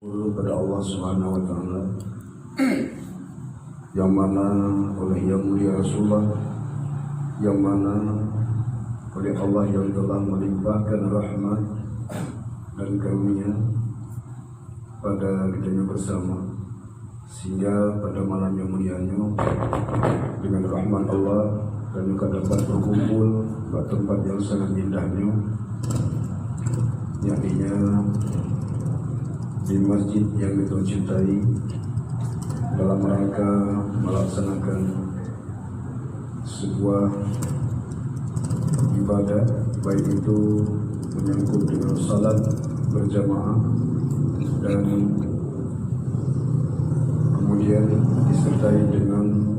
Kepada Allah Subhanahu wa taala yang mana oleh Yang Mulia Rasulullah, yang mana oleh Allah yang telah melimpahkan rahmat dan karunia pada kitanya bersama, sehingga pada malam yang mulianya dengan rahmat Allah dan juga dapat berkumpul di tempat yang sangat indahnya, yakninya di masjid yang kita cintai, dalam rangka melaksanakan sebuah ibadah, baik itu menyangkut dengan salat berjamaah dan kemudian disertai dengan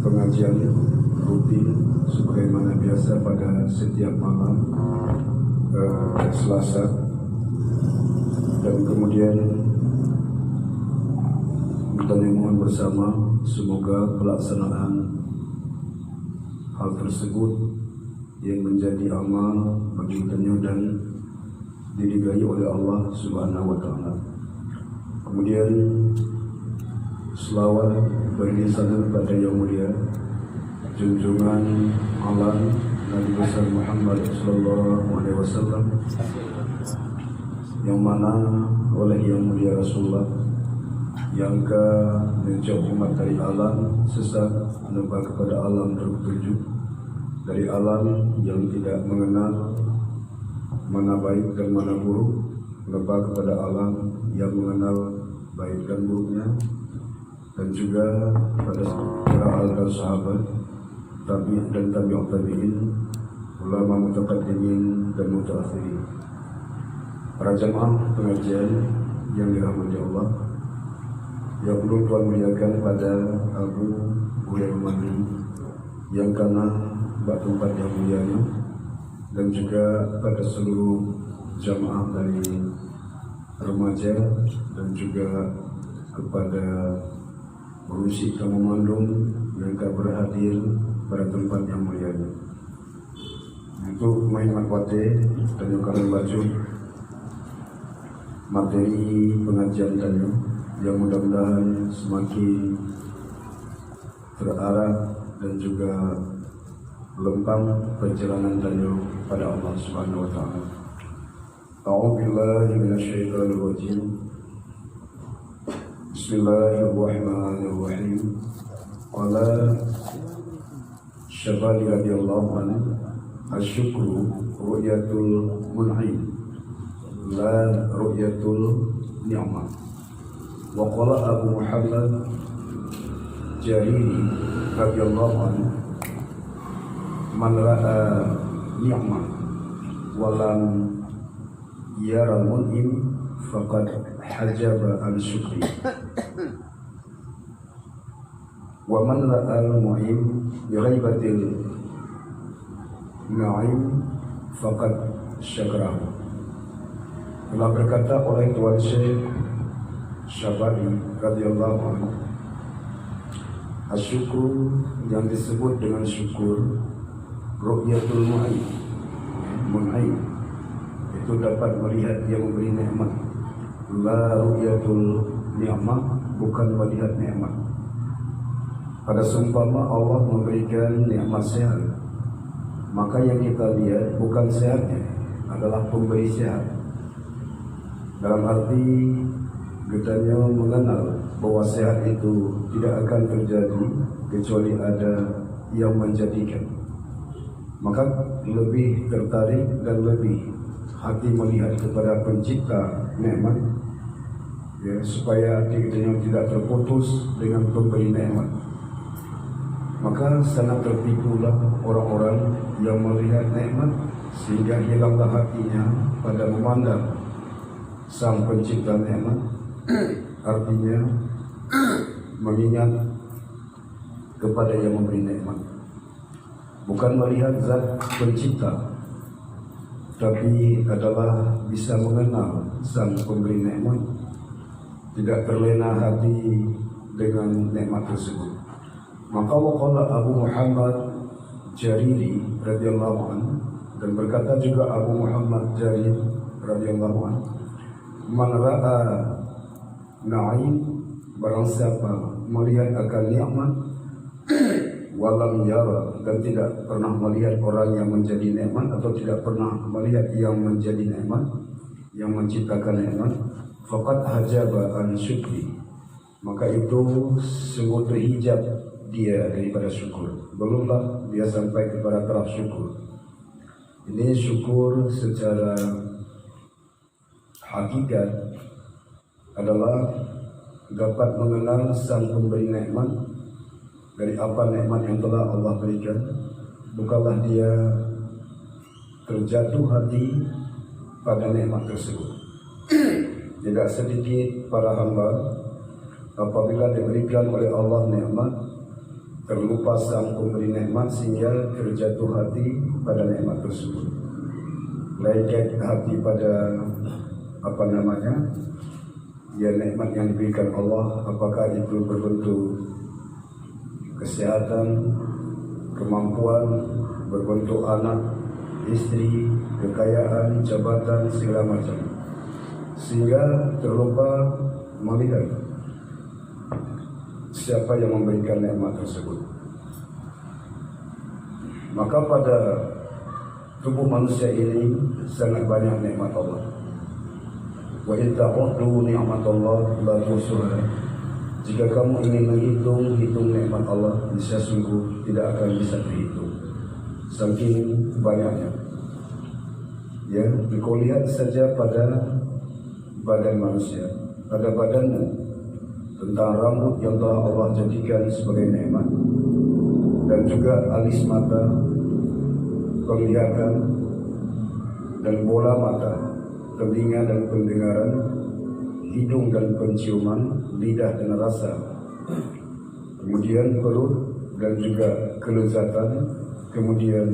pengajian rutin sebagaimana biasa pada setiap malam Selasa. Dan kemudian kita mohon bersama semoga pelaksanaan hal tersebut yang menjadi amal bagi kita dan diridai oleh Allah Subhanahu wa taala. Kemudian selawat bagi sana pada yang mulia junjungan alam Nabi besar Muhammad sallallahu alaihi wasallam, yang mana oleh Yang Mulia Rasulullah yang menjauh umat dari alam sesat menuju kepada alam tertuju, dari alam yang tidak mengenal mana baik dan mana buruk menuju kepada alam yang mengenal baik dan buruknya, dan juga pada para dan sahabat tabi'in dan tabi'ut tabi'in, ulama mutaqaddimin dan mutaakhirin. Para jamaah pengajian yang dirahmati Allah, yang belum Tuhan muliakan pada Abu Hurairah Mandi yang karena tempat yang mulianya, dan juga pada seluruh jamaah dari remaja dan juga kepada urusi kamu mandung yang berhadir pada tempat yang mulianya. Untuk menghemat waktu dan juga baju materi pengajian tadi yang mudah-mudahan semakin terarah dan juga lempang perjalanan tadi pada Allah Subhanahu wa taala. A'udzubillahi minasyaitonir rajim. Bismillahirrahmanirrahim. Qala Syabali radhiyallahu anhu, asyukru ru'yatul mun'im la ru'yatul ni'mah. Wa qala Abu Muhammad Jariri radhiyallahu anhu, man ra'a ni'mah wa lam yara mun'im faqad hajaba an syukri, wa man ra'a al-mu'im bi ghaibatil na'im faqad syakarahu. Telah berkata oleh Tuan Syekh Syabali radhiyallahu anhu, asyukur yang disebut dengan syukur ru'yatul mun'im itu dapat melihat yang memberi nikmat, la ru'yatul ni'mah bukan melihat nikmat. Pada seumpama Allah memberikan nikmat sehat, maka yang kita lihat bukan sehatnya, adalah pemberi sehat. Dalam arti kitanya mengenal bahwa sehat itu tidak akan terjadi kecuali ada yang menjadikan. Maka lebih tertarik dan lebih hati melihat kepada pencipta nikmat, ya, supaya hati kitanya tidak terputus dengan pemberi nikmat. Maka sangat tertipulah orang-orang yang melihat nikmat sehingga hilanglah hatinya pada memandang sang pencipta nikmat, artinya mengingat kepada yang memberi nikmat, bukan melihat zat pencipta, tapi adalah bisa mengenal sang pemberi nikmat, tidak terlena hati dengan nikmat tersebut. Maka waqala Abu Muhammad Jariri radhiyallahu anhu, dan berkata juga Abu Muhammad Jarir radhiyallahu anhu, man ra'a na'im, barang siapa melihat akan nikmat walam yara, dan tidak pernah melihat orang yang menjadi nikmat, atau tidak pernah melihat yang menjadi nikmat, yang menciptakan nikmat, faqad hajaba an syukri, maka itu sungguh terhijab dia daripada syukur. Belumlah dia sampai kepada taraf syukur. Ini syukur secara hakikat adalah dapat mengenal sang pemberi nikmat dari apa nikmat yang telah Allah berikan. Bukanlah dia terjatuh hati pada nikmat tersebut. Tidak sedikit para hamba apabila diberikan oleh Allah nikmat, terlupa sang pemberi nikmat sehingga terjatuh hati pada nikmat tersebut. Lengket hati pada ya nikmat yang diberikan Allah, apakah itu berbentuk kesehatan, kemampuan, berbentuk anak, istri, kekayaan, jabatan, segala macam, sehingga terlupa melihat siapa yang memberikan nikmat tersebut. Maka pada tubuh manusia ini sangat banyak nikmat Allah. Wa in ta'uddu ni'matallah la tuhsuha. Jika kamu ingin menghitung nikmat Allah, bisa sungguh tidak akan bisa terhitung, saking banyaknya. Ya, kau lihat saja pada badan manusia, pada badanmu, tentang rambut yang telah Allah jadikan sebagai nikmat, dan juga alis mata, penglihatan, dan bola mata, telinga dan pendengaran, hidung dan penciuman, lidah dan rasa, kemudian perut dan juga kelezatan, kemudian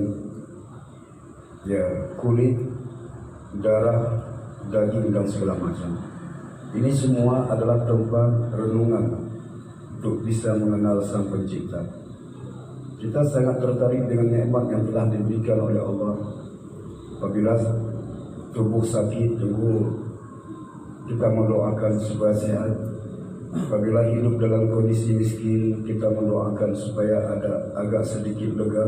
ya kulit, darah, daging dan segala macam. Ini semua adalah tempat renungan untuk bisa mengenal Sang Pencipta. Kita sangat tertarik dengan nikmat yang telah diberikan oleh Allah. Apabila tubuh sakit, kita mendoakan supaya sehat. Apabila hidup dalam kondisi miskin, kita mendoakan supaya ada agak sedikit lega.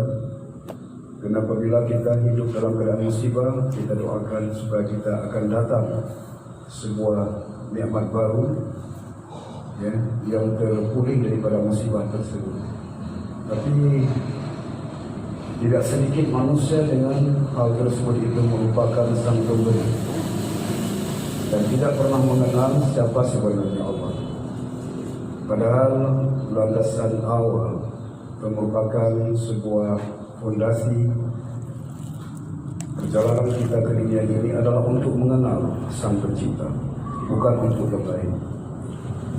Dan apabila kita hidup dalam keadaan musibah, kita doakan supaya kita akan datang sebuah nikmat baru, ya, yang terpulih daripada musibah tersebut. Tapi tidak sedikit manusia dengan hal tersebut itu melupakan Sang Pemberi dan tidak pernah mengenal siapa sebenarnya Allah. Padahal landasan awal merupakan sebuah fondasi perjalanan kita ke dunia ini adalah untuk mengenal Sang Pencipta, bukan untuk yang lain.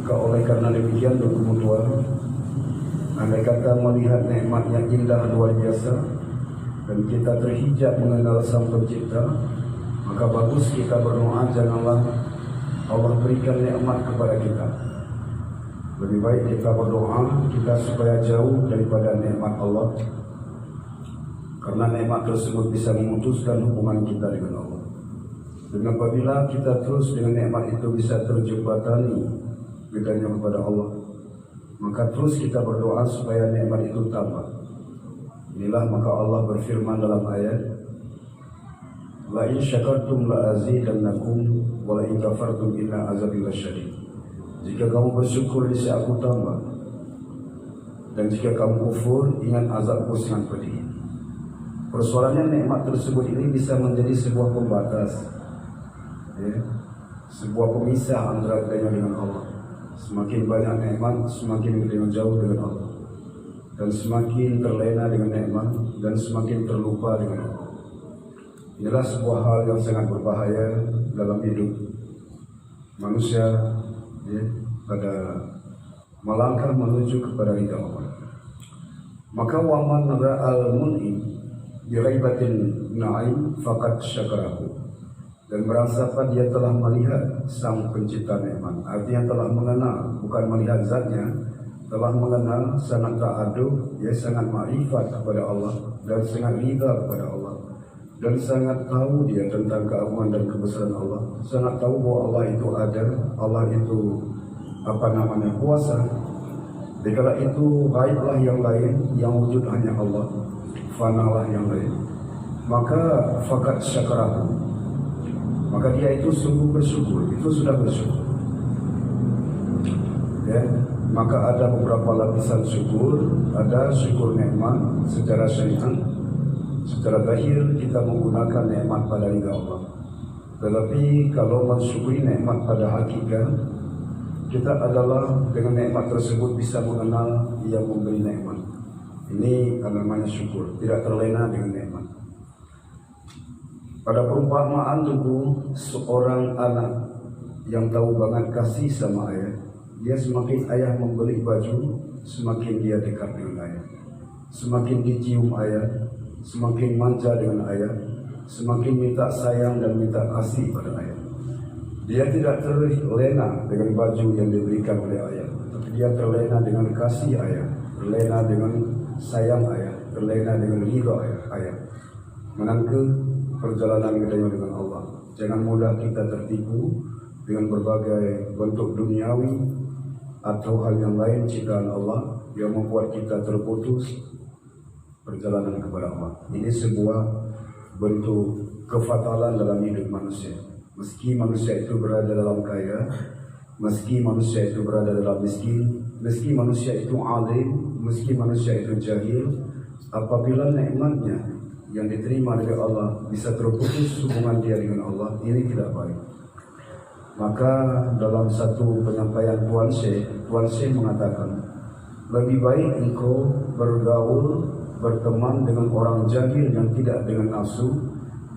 Oleh karena demikian, Tuhan Tuhan, andai kata melihat nikmat yang indah luar biasa dan kita terhijab mengenal Sang Pencipta, maka bagus kita berdoa, janganlah Allah berikan nikmat kepada kita. Lebih baik kita berdoa kita supaya jauh daripada nikmat Allah, karena nikmat tersebut bisa memutuskan hubungan kita dengan Allah. Dan apabila kita terus dengan nikmat itu bisa terjembatani bedanya kepada Allah, maka terus kita berdoa supaya nikmat itu tambah. Inilah maka Allah berfirman dalam ayat, la in syakartum la azidannakum wa la in kafartum inna azabi lasyadid. Jika kamu bersyukur, niscaya aku tambah, dan jika kamu kufur, ingat azabku sangat pedih. Persoalannya nikmat tersebut ini bisa menjadi sebuah pembatas, ya, sebuah pemisah antara kita dengan Allah. Semakin banyak nikmat, semakin kita jauh dengan Allah, dan semakin terlena dengan nikmat, dan semakin terlupa dengan Allah. Inilah sebuah hal yang sangat berbahaya dalam hidup manusia, ya, pada melangkah menuju kepada ridha Allah. Maka waman ra'al mun'im biraibatin na'im faqad syakarahu. Dan merasakan dia telah melihat Sang Pencipta nikmat, artinya telah mengenal, bukan melihat zatnya, telah mengenal, sangat ta'adub, dia sangat ma'rifat kepada Allah dan sangat ridha kepada Allah, dan sangat tahu dia tentang keagungan dan kebesaran Allah, sangat tahu bahwa Allah itu ada, Allah itu puasa, dikala itu gaiblah yang lain, yang wujud hanya Allah, fanalah yang lain, maka fakat syakarahu, maka dia itu sungguh bersyukur, itu sudah bersyukur. Ya, maka ada beberapa lapisan syukur. Ada syukur nikmat secara syariat, secara zahir kita menggunakan nikmat pada ridha Allah. Tetapi kalau mensyukuri nikmat pada hakikat, kita adalah dengan nikmat tersebut bisa mengenal yang memberi nikmat. Ini namanya syukur, tidak terlena dengan nikmat. Pada perumpamaan tubuh seorang anak yang tahu banget kasih sama ayah, dia semakin ayah membeli baju, semakin dia dekat dengan ayah. Semakin dicium ayah, semakin manja dengan ayah, semakin minta sayang dan minta kasih pada ayah. Dia tidak terlena dengan baju yang diberikan oleh ayah, tapi dia terlena dengan kasih ayah, terlena dengan sayang ayah, terlena dengan ridha ayah. Menangkap perjalanan kita dengan Allah. Jangan mudah kita tertipu dengan berbagai bentuk duniawi atau hal yang lain ciptaan Allah yang membuat kita terputus perjalanan kepada Allah. Ini sebuah bentuk kefatalan dalam hidup manusia. Meski manusia itu berada dalam kaya, meski manusia itu berada dalam miskin, meski manusia itu alim, meski manusia itu jahil, apabila nikmatnya yang diterima dari Allah bisa terputus hubungan dia dengan Allah, ini tidak baik. Maka dalam satu penyampaian Tuan Syekh mengatakan, lebih baik engkau bergaul, berteman dengan orang jahil yang tidak dengan nafsu,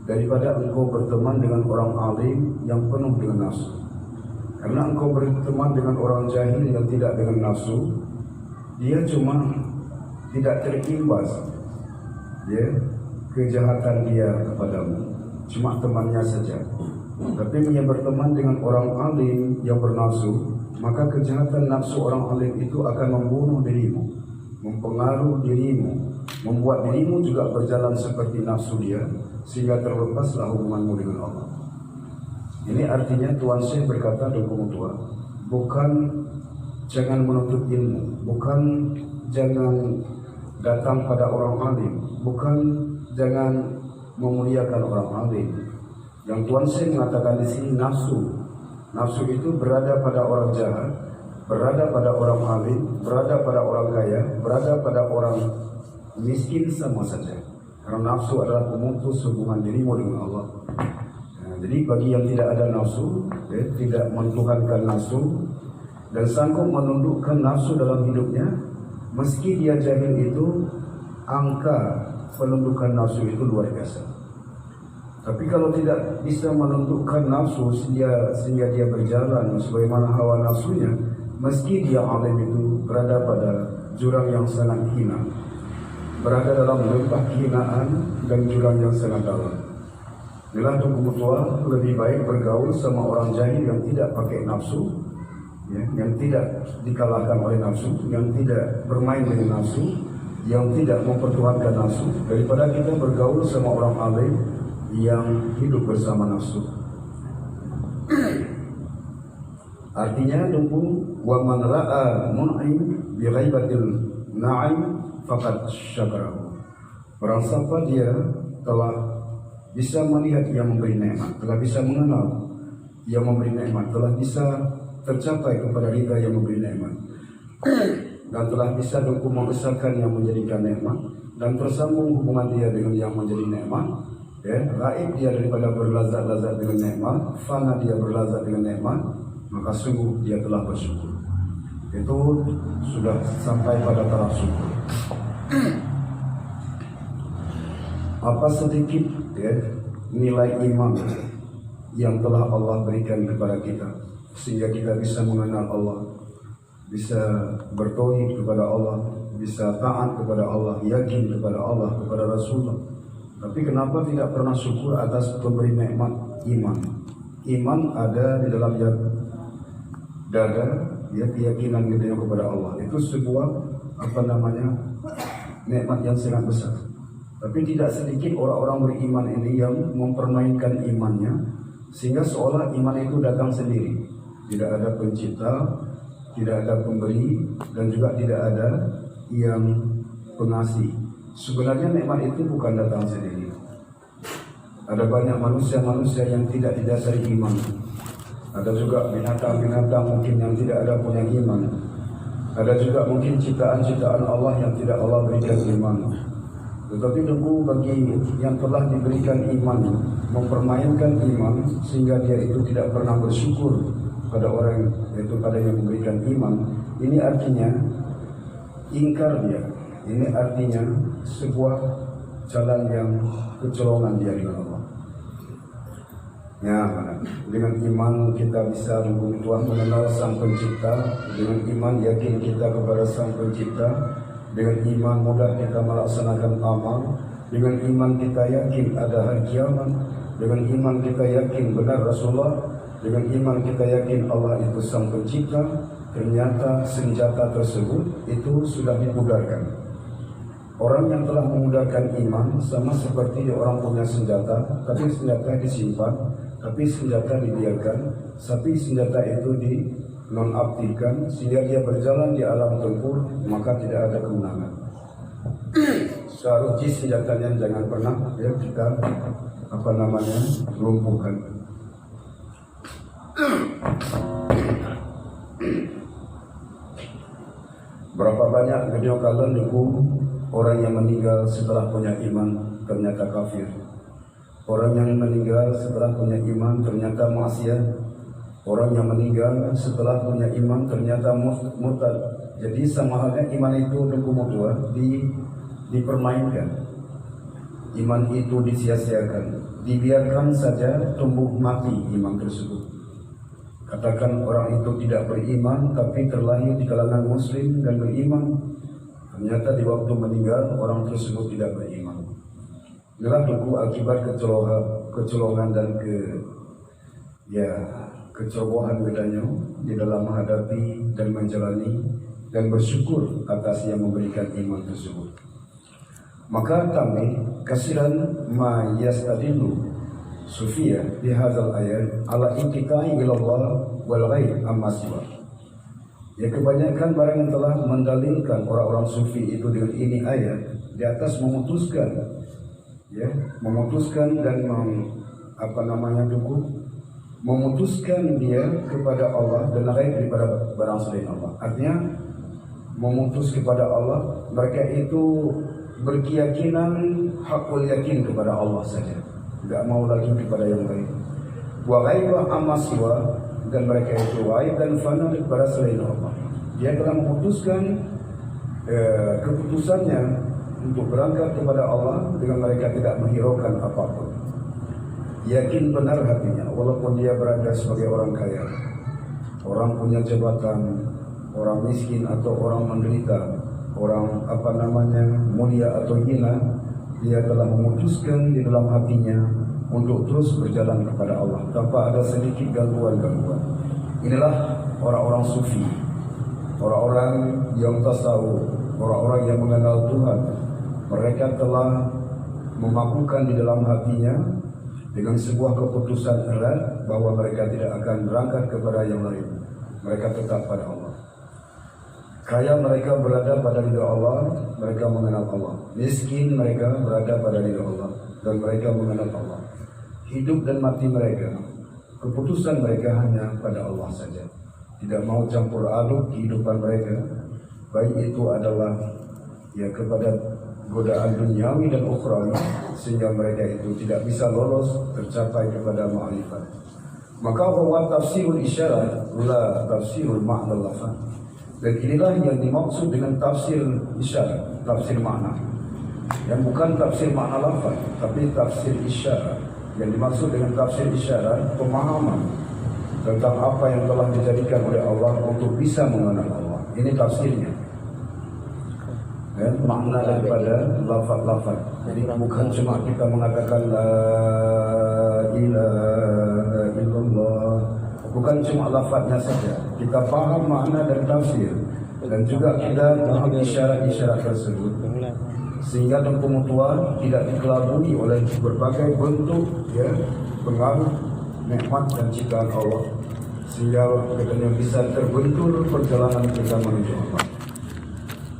daripada engkau berteman dengan orang alim yang penuh dengan nafsu. Karena engkau berteman dengan orang jahil yang tidak dengan nafsu, dia cuma tidak terimbas kejahatan dia kepadamu, cuma temannya saja. Tapi dia berteman dengan orang alim yang bernafsu, maka kejahatan nafsu orang alim itu akan membunuh dirimu, mempengaruhi dirimu, membuat dirimu juga berjalan seperti nafsu dia, sehingga terlepaslah hubunganmu dengan Allah. Ini artinya Tuan Syekh berkata dukung tua, bukan jangan menuntut ilmu, bukan jangan datang pada orang alim, bukan jangan memuliakan orang alim. Yang Tuan Syekh mengatakan di sini nafsu itu berada pada orang jahat, berada pada orang alim, berada pada orang kaya, berada pada orang miskin, sama saja. Karena nafsu adalah pemutus hubungan dirimu dengan Allah. Nah, jadi bagi yang tidak ada nafsu, tidak mentuhankan nafsu, dan sanggup menundukkan nafsu dalam hidupnya, meski dia jahil itu, angka penundukan nafsu itu luar biasa. Tapi kalau tidak bisa menundukkan nafsu sehingga dia berjalan sebagaimana hawa nafsunya, meski dia alim itu berada pada jurang yang sangat hina, berada dalam lembah kehinaan dan jurang yang sangat dalam. Inilah tubuh tua lebih baik bergaul sama orang jahil yang tidak pakai nafsu, yang tidak dikalahkan oleh nafsu, yang tidak bermain dengan nafsu, yang tidak mempertuhankan nafsu, daripada kita bergaul sama orang alim yang hidup bersama nafsu. Artinya wa man ra'a mun'im bi ghaibatil na'im faqad syakarahu. Barang siapa dia telah bisa melihat yang memberi nikmat, telah bisa mengenal yang memberi nikmat, telah bisa tercapai kepada ridha yang memberi nikmat, dan telah bisa mengesahkan yang menjadikan nikmat, dan tersambung hubungan dia dengan yang menjadi nikmat, raib dia daripada berlazat-lazat dengan nikmat, fana dia berlazat dengan nikmat, maka sungguh dia telah bersyukur. Itu sudah sampai pada taraf syukur. Apa sedikit nilai iman yang telah Allah berikan kepada kita, sehingga kita bisa mengenal Allah, bisa bertauhid kepada Allah, bisa taat kepada Allah, yakin kepada Allah, kepada Rasulullah. Tapi kenapa tidak pernah syukur atas pemberi nikmat iman? Iman ada di dalam dada, keyakinan kita kepada Allah. Itu sebuah nikmat yang sangat besar. Tapi tidak sedikit orang-orang beriman ini yang mempermainkan imannya, sehingga seolah iman itu datang sendiri. Tidak ada pencipta, tidak ada pemberi, dan juga tidak ada yang pengasih. Sebenarnya nikmat itu bukan datang sendiri. Ada banyak manusia-manusia yang tidak didasari iman. Ada juga binatang-binatang mungkin yang tidak ada punya iman. Ada juga mungkin ciptaan-ciptaan Allah yang tidak Allah berikan iman. Tetapi tunggu bagi yang telah diberikan iman, mempermainkan iman sehingga dia itu tidak pernah bersyukur pada orang, yaitu pada yang memberikan iman. Ini artinya ingkar dia. Ini artinya sebuah jalan yang kecolongan dia dengan Allah. Ya, dengan iman kita bisa Tuhan mengenal Sang Pencipta. Dengan iman yakin kita kepada Sang Pencipta. Dengan iman mudah kita melaksanakan amal. Dengan iman kita yakin ada hari kiamat. Dengan iman kita yakin benar Rasulullah. Dengan iman kita yakin Allah itu Sang Pencipta. Ternyata senjata tersebut itu sudah dipudarkan. Orang yang telah memudarkan iman sama seperti orang punya senjata, tapi senjata disimpan, tapi senjata dibiarkan, tapi senjata itu dinonaktifkan sehingga dia berjalan di alam tempur, maka tidak ada kemenangan. Seharusnya senjatanya jangan pernah ya kita lumpuhkan. Berapa banyak video kalian dukung orang yang meninggal setelah punya iman ternyata kafir. Orang yang meninggal setelah punya iman ternyata maksiat. Orang yang meninggal setelah punya iman ternyata murtad. Jadi sama halnya iman itu mutua dipermainkan. Iman itu disia-siakan. Dibiarkan saja tumbuh mati iman tersebut. Katakan orang itu tidak beriman tapi terlahir di kalangan muslim dan beriman. Ternyata di waktu meninggal orang tersebut tidak beriman. Inilah akibat kecolongan dan kecerobohan bedanya di dalam menghadapi dan menjalani dan bersyukur atas yang memberikan iman tersebut. Maka kami kasiran ma yastadillu Sufia di hadzal ayat ala intikai ilallah wal ghaib amma siwa. Ya, kebanyakan barang yang telah mendalilkan orang-orang sufi itu dengan ini ayat di atas memutuskan dan memutuskan dia kepada Allah dan ghaib daripada barang selain Allah. Artinya memutus kepada Allah, mereka itu berkeyakinan hakul yakin kepada Allah saja. Tidak mau lagi kepada yang lain. Wa ghaiba amma siwa, dan mereka itu ghaib dan fana kepada selain Allah. Dia telah memutuskan keputusannya untuk berangkat kepada Allah dengan mereka tidak menghiraukan apapun. Yakin benar hatinya walaupun dia berada sebagai orang kaya, orang punya jabatan, orang miskin atau orang menderita, orang mulia atau hina. Dia telah memutuskan di dalam hatinya untuk terus berjalan kepada Allah tanpa ada sedikit gangguan-gangguan. Inilah orang-orang sufi, orang-orang yang tasawuf, orang-orang yang mengenal Tuhan. Mereka telah memakukan di dalam hatinya dengan sebuah keputusan erat bahwa mereka tidak akan berangkat kepada yang lain. Mereka tetap pada Allah. Kaya mereka berada pada ridha Allah, mereka mengenal Allah. Miskin mereka berada pada ridha Allah dan mereka mengenal Allah. Hidup dan mati mereka, keputusan mereka hanya pada Allah saja. Tidak mau campur aduk kehidupan mereka, baik itu adalah kepada godaan duniawi dan ukhrawi, sehingga mereka itu tidak bisa lolos tercapai kepada ma'rifat. Maka huwa tafsirul isyarat la tafsirul ma'na lafaz. Dan inilah yang dimaksud dengan tafsir isyarat, tafsir makna. Yang bukan tafsir makna lafaz, tapi tafsir isyarat. Yang dimaksud dengan tafsir isyarat, pemahaman tentang apa yang telah dijadikan oleh Allah untuk bisa mengenal Allah. Ini tafsirnya. Makna daripada lafaz-lafaz. Jadi bukan cuma kita mengatakan la ilaha illallah, bukan cuma lafaznya saja. Kita paham makna dan tafsir, dan juga kita paham isyarat-isyarat tersebut, sehingga mutual tidak dikelabui oleh berbagai bentuk pengaruh nikmat dan ciptaan Allah, sehingga katanya bisa terbentur perjalanan kita menuju Allah.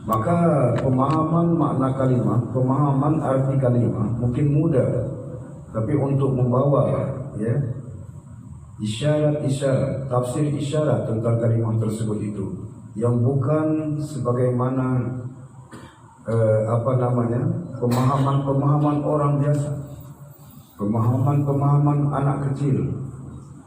Maka pemahaman makna kalimat, pemahaman arti kalimat mungkin mudah, tapi untuk membawa isyarat-isyarat, tafsir isyarat tentang kalimat tersebut itu yang bukan sebagaimana pemahaman orang biasa, pemahaman anak kecil.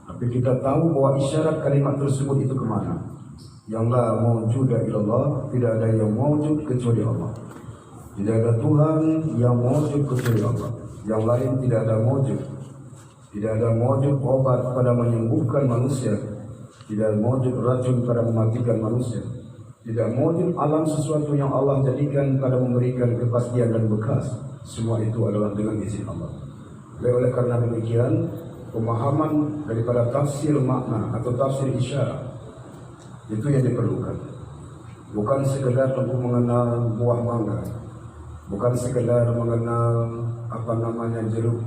Tapi kita tahu bahwa isyarat kalimat tersebut itu kemana? Yang la mawjuda illallah, tidak ada yang mawjud kecuali Allah. Tidak ada Tuhan yang mawjud kecuali Allah. Yang lain tidak ada mawjud. Tidak ada mawjud obat pada menyembuhkan manusia. Tidak ada mawjud racun pada mematikan manusia. Tidak mawjud alam sesuatu yang Allah jadikan pada memberikan kepastian dan bekas. Semua itu adalah dengan izin Allah. Oleh karena demikian, pemahaman daripada tafsir makna atau tafsir isyarat itu yang diperlukan. Bukan sekedar untuk mengenal buah mangga, bukan sekedar mengenal jeruk,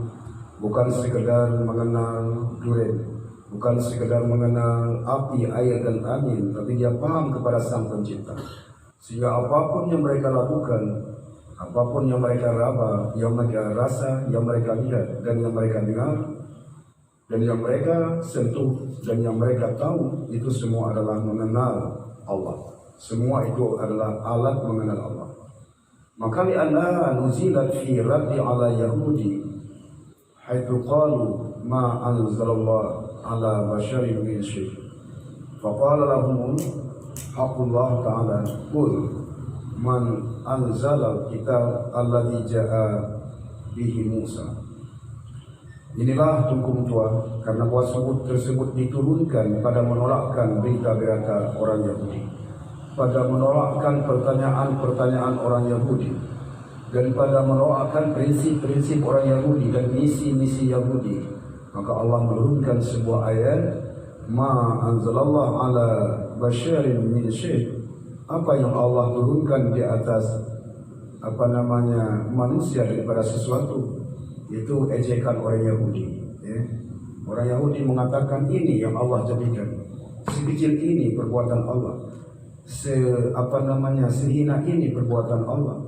bukan sekedar mengenal durian, bukan sekedar mengenal api, air dan angin, tapi dia paham kepada Sang Pencipta. Sehingga apapun yang mereka lakukan, apapun yang mereka raba, yang mereka rasa, yang mereka lihat dan yang mereka dengar, dan yang mereka sentuh dan yang mereka tahu, itu semua adalah mengenal Allah. Semua itu adalah alat mengenal Allah. Maka li'anna nuzilat fi raddi ala Yahudi haitsu qalu ma anzalallah ala basharin min syai'. Faqala lahum haqqullah ta'ala qul man anzala kitab alladzi ja'a bihi Musa. Inilah hukum tua, karena wasiat tersebut diturunkan pada menolakkan berita-berita orang Yahudi, pada menolakkan pertanyaan-pertanyaan orang Yahudi, dan pada menolakkan prinsip-prinsip orang Yahudi dan misi-misi Yahudi. Maka Allah menurunkan sebuah ayat, ma anzalallah ala basyarin min syai'. Apa yang Allah turunkan di atas manusia daripada sesuatu, itu ejekan orang Yahudi. Orang Yahudi mengatakan ini yang Allah jadikan, sekecil ini perbuatan Allah, sehina ini perbuatan Allah.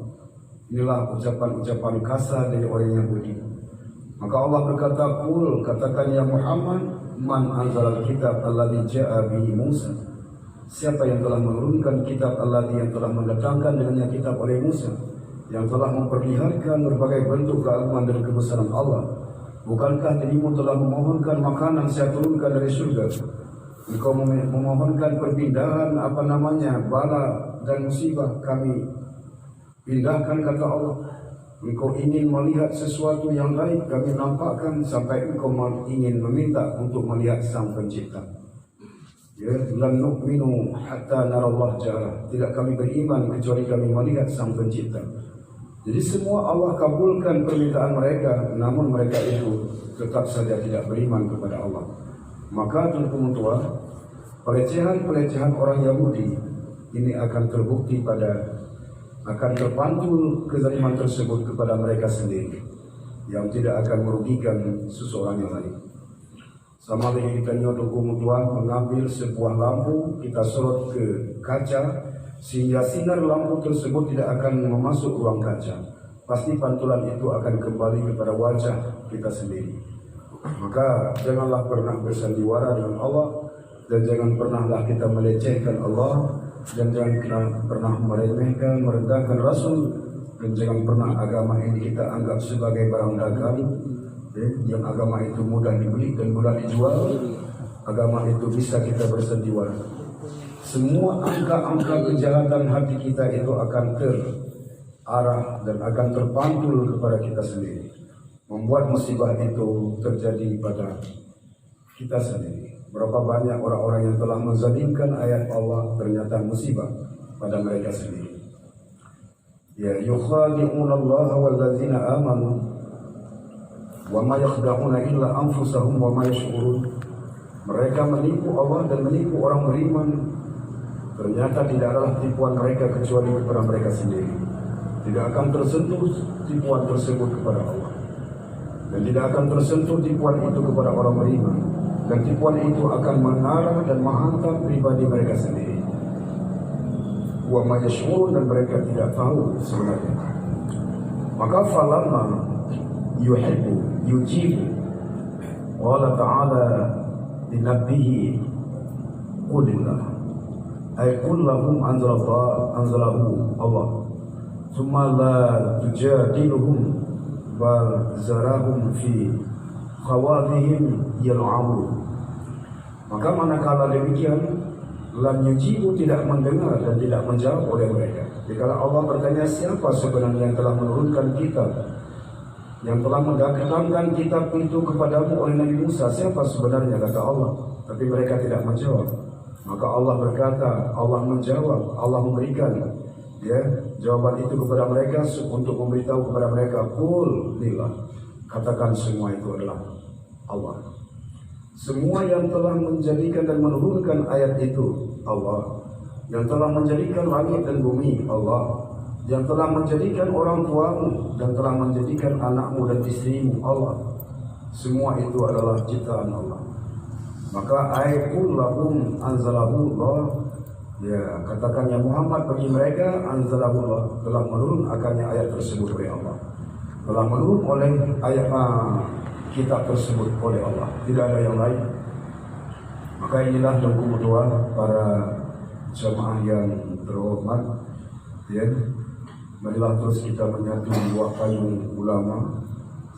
Inilah ucapan-ucapan kasar dari orang Yahudi. Maka Allah berkata, qul, katakan ya Muhammad, man anzalal kitab alladzi ja'a bihi Musa. Siapa yang telah menurunkan kitab alladzi, yang telah mendatangkan dengannya kitab oleh Musa, yang telah memperlihatkan berbagai bentuk keagungan dan kebesaran Allah. Bukankah dirimu telah memohonkan makanan saya turunkan dari surga? Engkau memohonkan perpindahan bala dan musibah, kami pindahkan, kata Allah. Engkau ingin melihat sesuatu yang lain, kami nampakkan, sampai engkau ingin meminta untuk melihat Sang Pencipta. Lan nu'minu hatta narallah jahra. Tidak kami beriman kecuali kami melihat Sang Pencipta. Jadi semua Allah kabulkan permintaan mereka, namun mereka itu tetap saja tidak beriman kepada Allah. Maka tua, pelecehan-pelecehan orang Yahudi ini akan terbukti akan terpantul kezaliman tersebut kepada mereka sendiri, yang tidak akan merugikan seseorang yang lain. Sama lagi kita tua mengambil sebuah lampu, kita sorot ke kaca, sehingga sinar lampu tersebut tidak akan memasuk ruang kaca. Pasti pantulan itu akan kembali kepada wajah kita sendiri. Maka janganlah pernah bersandiwara dengan Allah, dan jangan pernahlah kita melecehkan Allah, dan jangan pernah meremehkan, merendahkan Rasul, dan jangan pernah agama ini kita anggap sebagai barang dagang, yang agama itu mudah dibeli dan mudah dijual. Agama itu bisa kita bersandiwara. Semua angka-angka kejahatan hati kita itu akan terarah dan akan terpantul kepada kita sendiri, membuat musibah itu terjadi pada kita sendiri. Berapa banyak orang-orang yang telah menzalimkan ayat Allah, ternyata musibah pada mereka sendiri. Ya yukhadi'una Allah walladzina amanu wa ma yakhda'una illa anfusahum wa ma yash'urun. Mereka menipu Allah dan menipu orang beriman. Ternyata tidak adalah tipuan mereka kecuali kepada mereka sendiri. Tidak akan tersentuh tipuan tersebut kepada Allah, dan tidak akan tersentuh tipuan itu kepada orang beriman. dan tipuan itu akan mengarah dan menghantam pribadi mereka sendiri. Wa ma yash'urun, dan mereka tidak tahu sebenarnya. Maka falamma yujibu Allah Ta'ala linabbihi qulillah ay qul lahum anzalahu Allah thumma la tujadiluhum bal zarahum fi khawadihim yal'abu. Maka manakala demikian, lam yujibu, tidak mendengar dan tidak menjawab oleh mereka. Jika Allah bertanya, siapa sebenarnya yang telah menurunkan kitab, yang telah mendatangkan kitab itu kepadamu oleh Nabi Musa, siapa sebenarnya, kata Allah. Tapi mereka tidak menjawab. Maka Allah berkata, Allah menjawab, Allah memberikan jawaban itu kepada mereka untuk memberitahu kepada mereka, qul lillah, katakan semua itu adalah Allah. Semua yang telah menjadikan dan menurunkan ayat itu Allah, yang telah menjadikan langit dan bumi Allah, yang telah menjadikan orang tuamu dan telah menjadikan anakmu dan istrimu Allah. Semua itu adalah ciptaan Allah. Maka ayatul lahum anzalahu Allah, katakan ya Muhammad bagi mereka, anzalahu Allah, telah menurun akannya ayat tersebut oleh Allah, telah menurun oleh ayat kitab tersebut oleh Allah, tidak ada yang lain. Maka inilah hukum doa para jamaah yang terhormat, marilah terus kita menyatu dua payung ulama.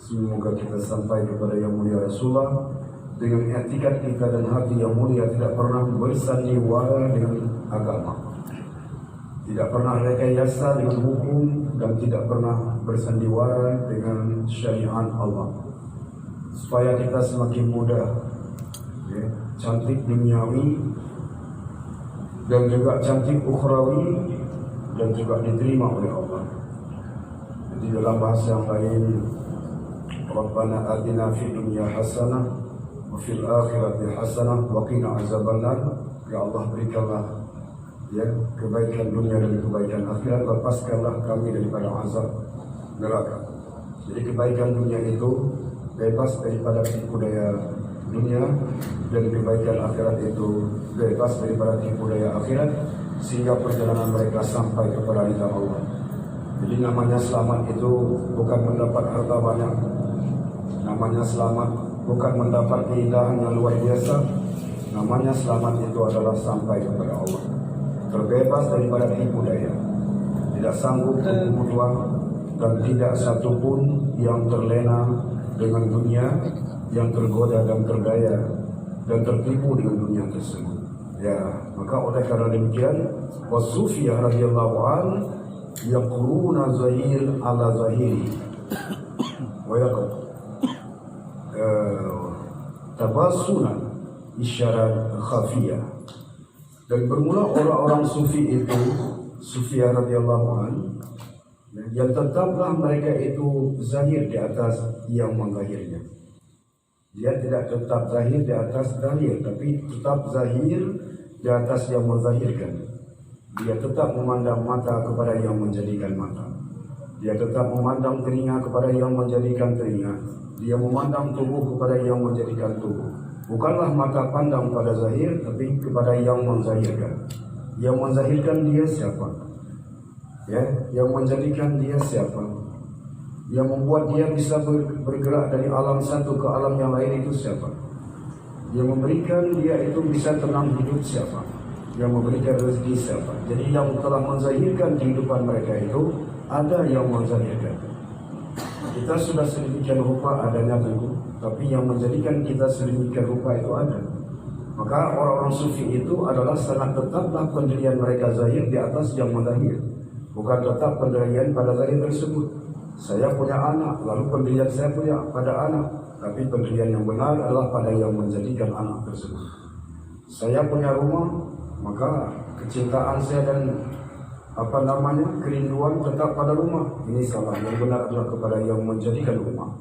Semoga kita sampai kepada yang mulia Rasulullah dengan etikat kita dan hati yang mulia, tidak pernah bersandiwara dengan agama, tidak pernah rekayasa dengan hukum, dan tidak pernah bersandiwara dengan syariat Allah, supaya kita semakin mudah cantik duniawi dan juga cantik ukhrawi, dan juga diterima oleh Allah. Jadi dalam bahasa yang lain, Rabbana atina fid dunya hasanah wa fil akhirati hasanah wa qina azabannar. Ya Allah, berikanlah kebaikan dunia dan kebaikan akhirat, lepaskanlah kami daripada azab neraka. Jadi kebaikan dunia itu bebas daripada tipu daya dunia, dan kebaikan akhirat itu bebas daripada tipu daya akhirat, sehingga perjalanan mereka sampai kepada ridha Allah. Jadi namanya selamat itu bukan mendapat harta banyak, namanya selamat bukan mendapat keindahan yang luar biasa, namanya selamat itu adalah sampai kepada Allah, terbebas daripada tipu daya, tidak sanggup tertipu tuan, dan tidak satupun yang terlena dengan dunia, yang tergoda dan terdaya dan tertipu dengan dunia tersebut. Maka oleh karena demikian, wasufiyah radhiyallahu an yaquluna zahir ala zahiri wa yaqul tabassuna isyarat khafiyah. Dan bermula orang-orang sufi itu, sufiyah radhiyallahu an, yang tetaplah mereka itu zahir di atas yang menzahirnya. Dia tidak tetap zahir di atas zahir, tapi tetap zahir di atas yang menzahirkan. Dia tetap memandang mata kepada yang menjadikan mata. Dia tetap memandang telinga kepada yang menjadikan telinga. Dia memandang tubuh kepada yang menjadikan tubuh. Bukanlah mata pandang pada zahir, tapi kepada yang menzahirkan. Yang menzahirkan dia siapa? Yang menjadikan dia siapa? Yang membuat dia bisa bergerak dari alam satu ke alam yang lain itu siapa? Yang memberikan dia itu bisa tenang hidup siapa? Yang memberikan rezeki siapa? Jadi yang telah menzahirkan kehidupan mereka itu ada yang menzahirkan. Kita sudah sedemikian rupa adanya tentu, tapi yang menjadikan kita sedemikian rupa itu ada. Maka orang-orang sufi itu adalah sangat tetaplah pendirian mereka zahir di atas yang menzahir, bukan tetap pendirian pada zahir tersebut. Saya punya anak, lalu pendirian saya punya pada anak, tapi pendirian yang benar adalah pada yang menjadikan anak tersebut. Saya punya rumah, maka kecintaan saya dan kerinduan tetap pada rumah. Ini salah, yang benar adalah kepada yang menjadikan rumah.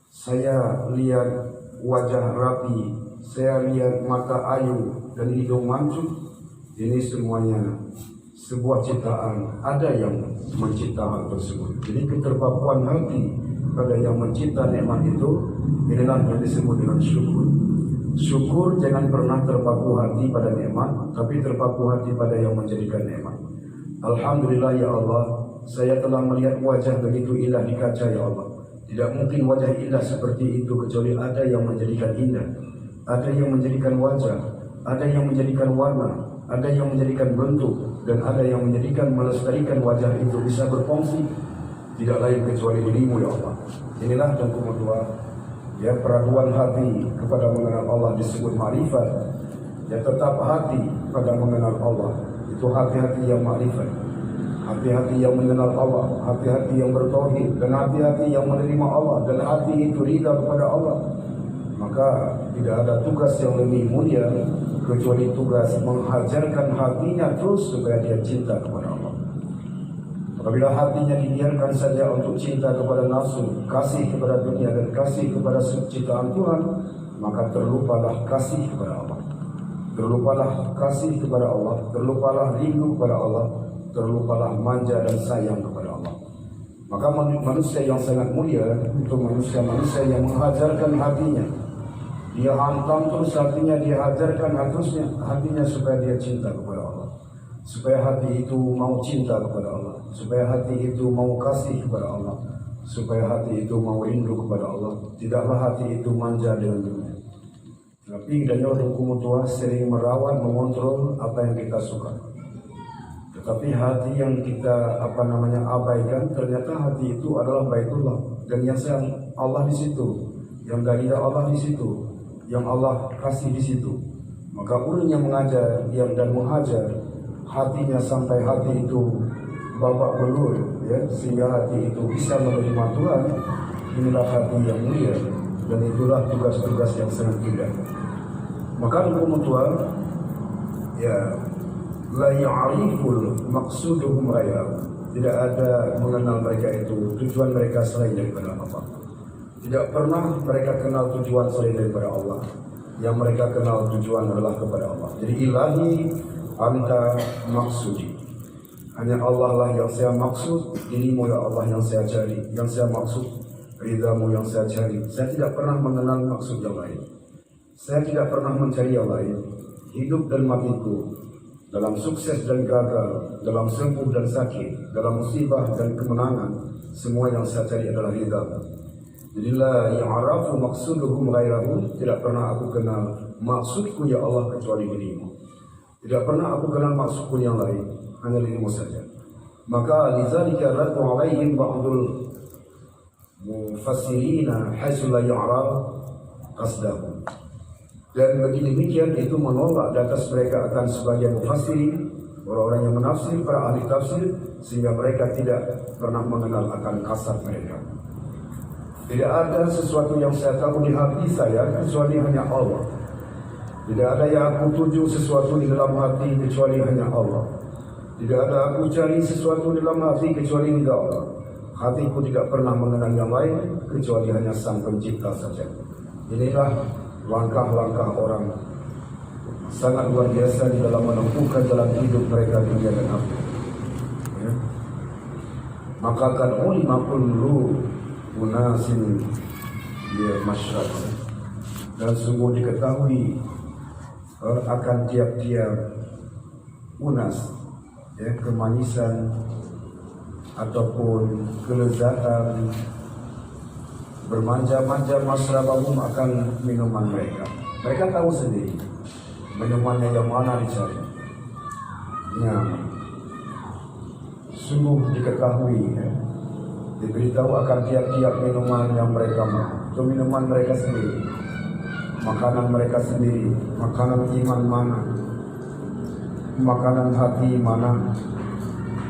Saya lihat wajah rapi, saya lihat mata ayu dan hidung mancung. Ini semuanya sebuah ciptaan, ada yang mencipta hal tersebut. Jadi keterpakuan hati pada yang mencipta nikmat itu, inilah yang disebut dengan syukur. Syukur jangan pernah terpaku hati pada nikmat, tapi terpaku hati pada yang menjadikan nikmat. Alhamdulillah ya Allah, saya telah melihat wajah begitu indah di kaca ya Allah. Tidak mungkin wajah indah seperti itu kecuali ada yang menjadikan indah. Ada yang menjadikan wajah, ada yang menjadikan warna, ada yang menjadikan bentuk, dan ada yang menjadikan melestarikan wajah itu bisa berfungsi. Tidak lain kecuali dirimu ya Allah. Inilah hukum dua. Ya, peraduan hati kepada mengenal Allah disebut ma'rifat. Ya, tetap hati pada mengenal Allah itu hati-hati yang ma'rifat, hati-hati yang mengenal Allah, hati-hati yang bertauhid, dan hati-hati yang menerima Allah, dan hati itu ridha kepada Allah. Maka tidak ada tugas yang lebih mulia kecuali tugas menghajarkan hatinya terus supaya dia cinta kepada Allah. Apabila hatinya dibiarkan saja untuk cinta kepada nafsu, kasih kepada dunia, dan kasih kepada ciptaan Tuhan, maka terlupalah kasih kepada Allah. Terlupalah kasih kepada Allah, terlupalah rindu kepada Allah, terlupalah manja dan sayang kepada Allah. Maka manusia yang sangat mulia itu manusia-manusia yang menghajarkan hatinya. Dia hantam terus hatinya, dia hajarkan hatinya supaya dia cinta kepada Allah, supaya hati itu mau cinta kepada Allah, supaya hati itu mau kasih kepada Allah, supaya hati itu mau rindu kepada Allah. Tidaklah hati itu manja dengan dunia. Tapi dan hukum tua sering merawat, mengontrol apa yang kita suka. Tetapi hati yang kita abaikan, ternyata hati itu adalah Baitullah, dan yang Allah di situ, yang dari Allah di situ, yang Allah kasih di situ. Maka ulun yang mengajar dan menghajar hatinya sampai hati itu babak belur, ya, sehingga hati itu bisa menerima Tuhan. Inilah hati yang mulia, dan itulah tugas-tugas yang sangat indah. Maka hukum Tuhan, ya, la ya'riful maqsuduhum ghayra. Tidak ada mengenal mereka itu tujuan mereka selain daripada Allah. Tidak pernah mereka kenal tujuan selain daripada Allah. Yang mereka kenal tujuan adalah kepada Allah. Jadi ilahi anta maksudi. Hanya Allah lah yang saya maksud, dirimu ya Allah yang saya cari, yang saya maksud, ridhamu yang saya cari. Saya tidak pernah mengenal maksud yang lain. Saya tidak pernah mencari yang lain. Hidup dan matiku, dalam sukses dan gagal, dalam sembuh dan sakit, dalam musibah dan kemenangan, semua yang saya cari adalah ridhamu. Jadi la ya'rafu maqsuduhum ghairahu. Tidak pernah aku kenal maksudku ya Allah kecuali dirimu. Tidak pernah aku kenal maksudku yang lain, hanya dirimu saja. Maka lidzalika raddu alaihim ba'dul mufassirina haitsu la ya'raf qasdahu. Dan bagi demikian itu menolak di atas mereka akan sebagian mufassirin, orang-orang yang menafsir, para ahli tafsir, sehingga mereka tidak pernah mengenal akan kasat mereka. Tidak ada sesuatu yang saya tahu di hati saya kecuali hanya Allah. Tidak ada yang aku tuju sesuatu di dalam hati kecuali hanya Allah. Tidak ada aku cari sesuatu di dalam hati kecuali ridha Allah. Hatiku tidak pernah mengenal yang lain kecuali hanya Sang Pencipta saja. Inilah langkah-langkah orang sangat luar biasa di dalam menempuhkan jalan hidup mereka dunia dan akhirat. Ya. Maka kan ulima kullu unasin dia masyarakat, dan sungguh diketahui akan tiap-tiap unas, ya, kemanisan ataupun kelezatan, bermanja-manja masrabahum akan minuman mereka. Mereka tahu sendiri minumannya yang mana dicari. Ya, sungguh diketahui, ya, diberitahu akan tiap-tiap minuman yang mereka mau. Itu minuman mereka sendiri, makanan mereka sendiri, makanan iman mana, makanan hati mana,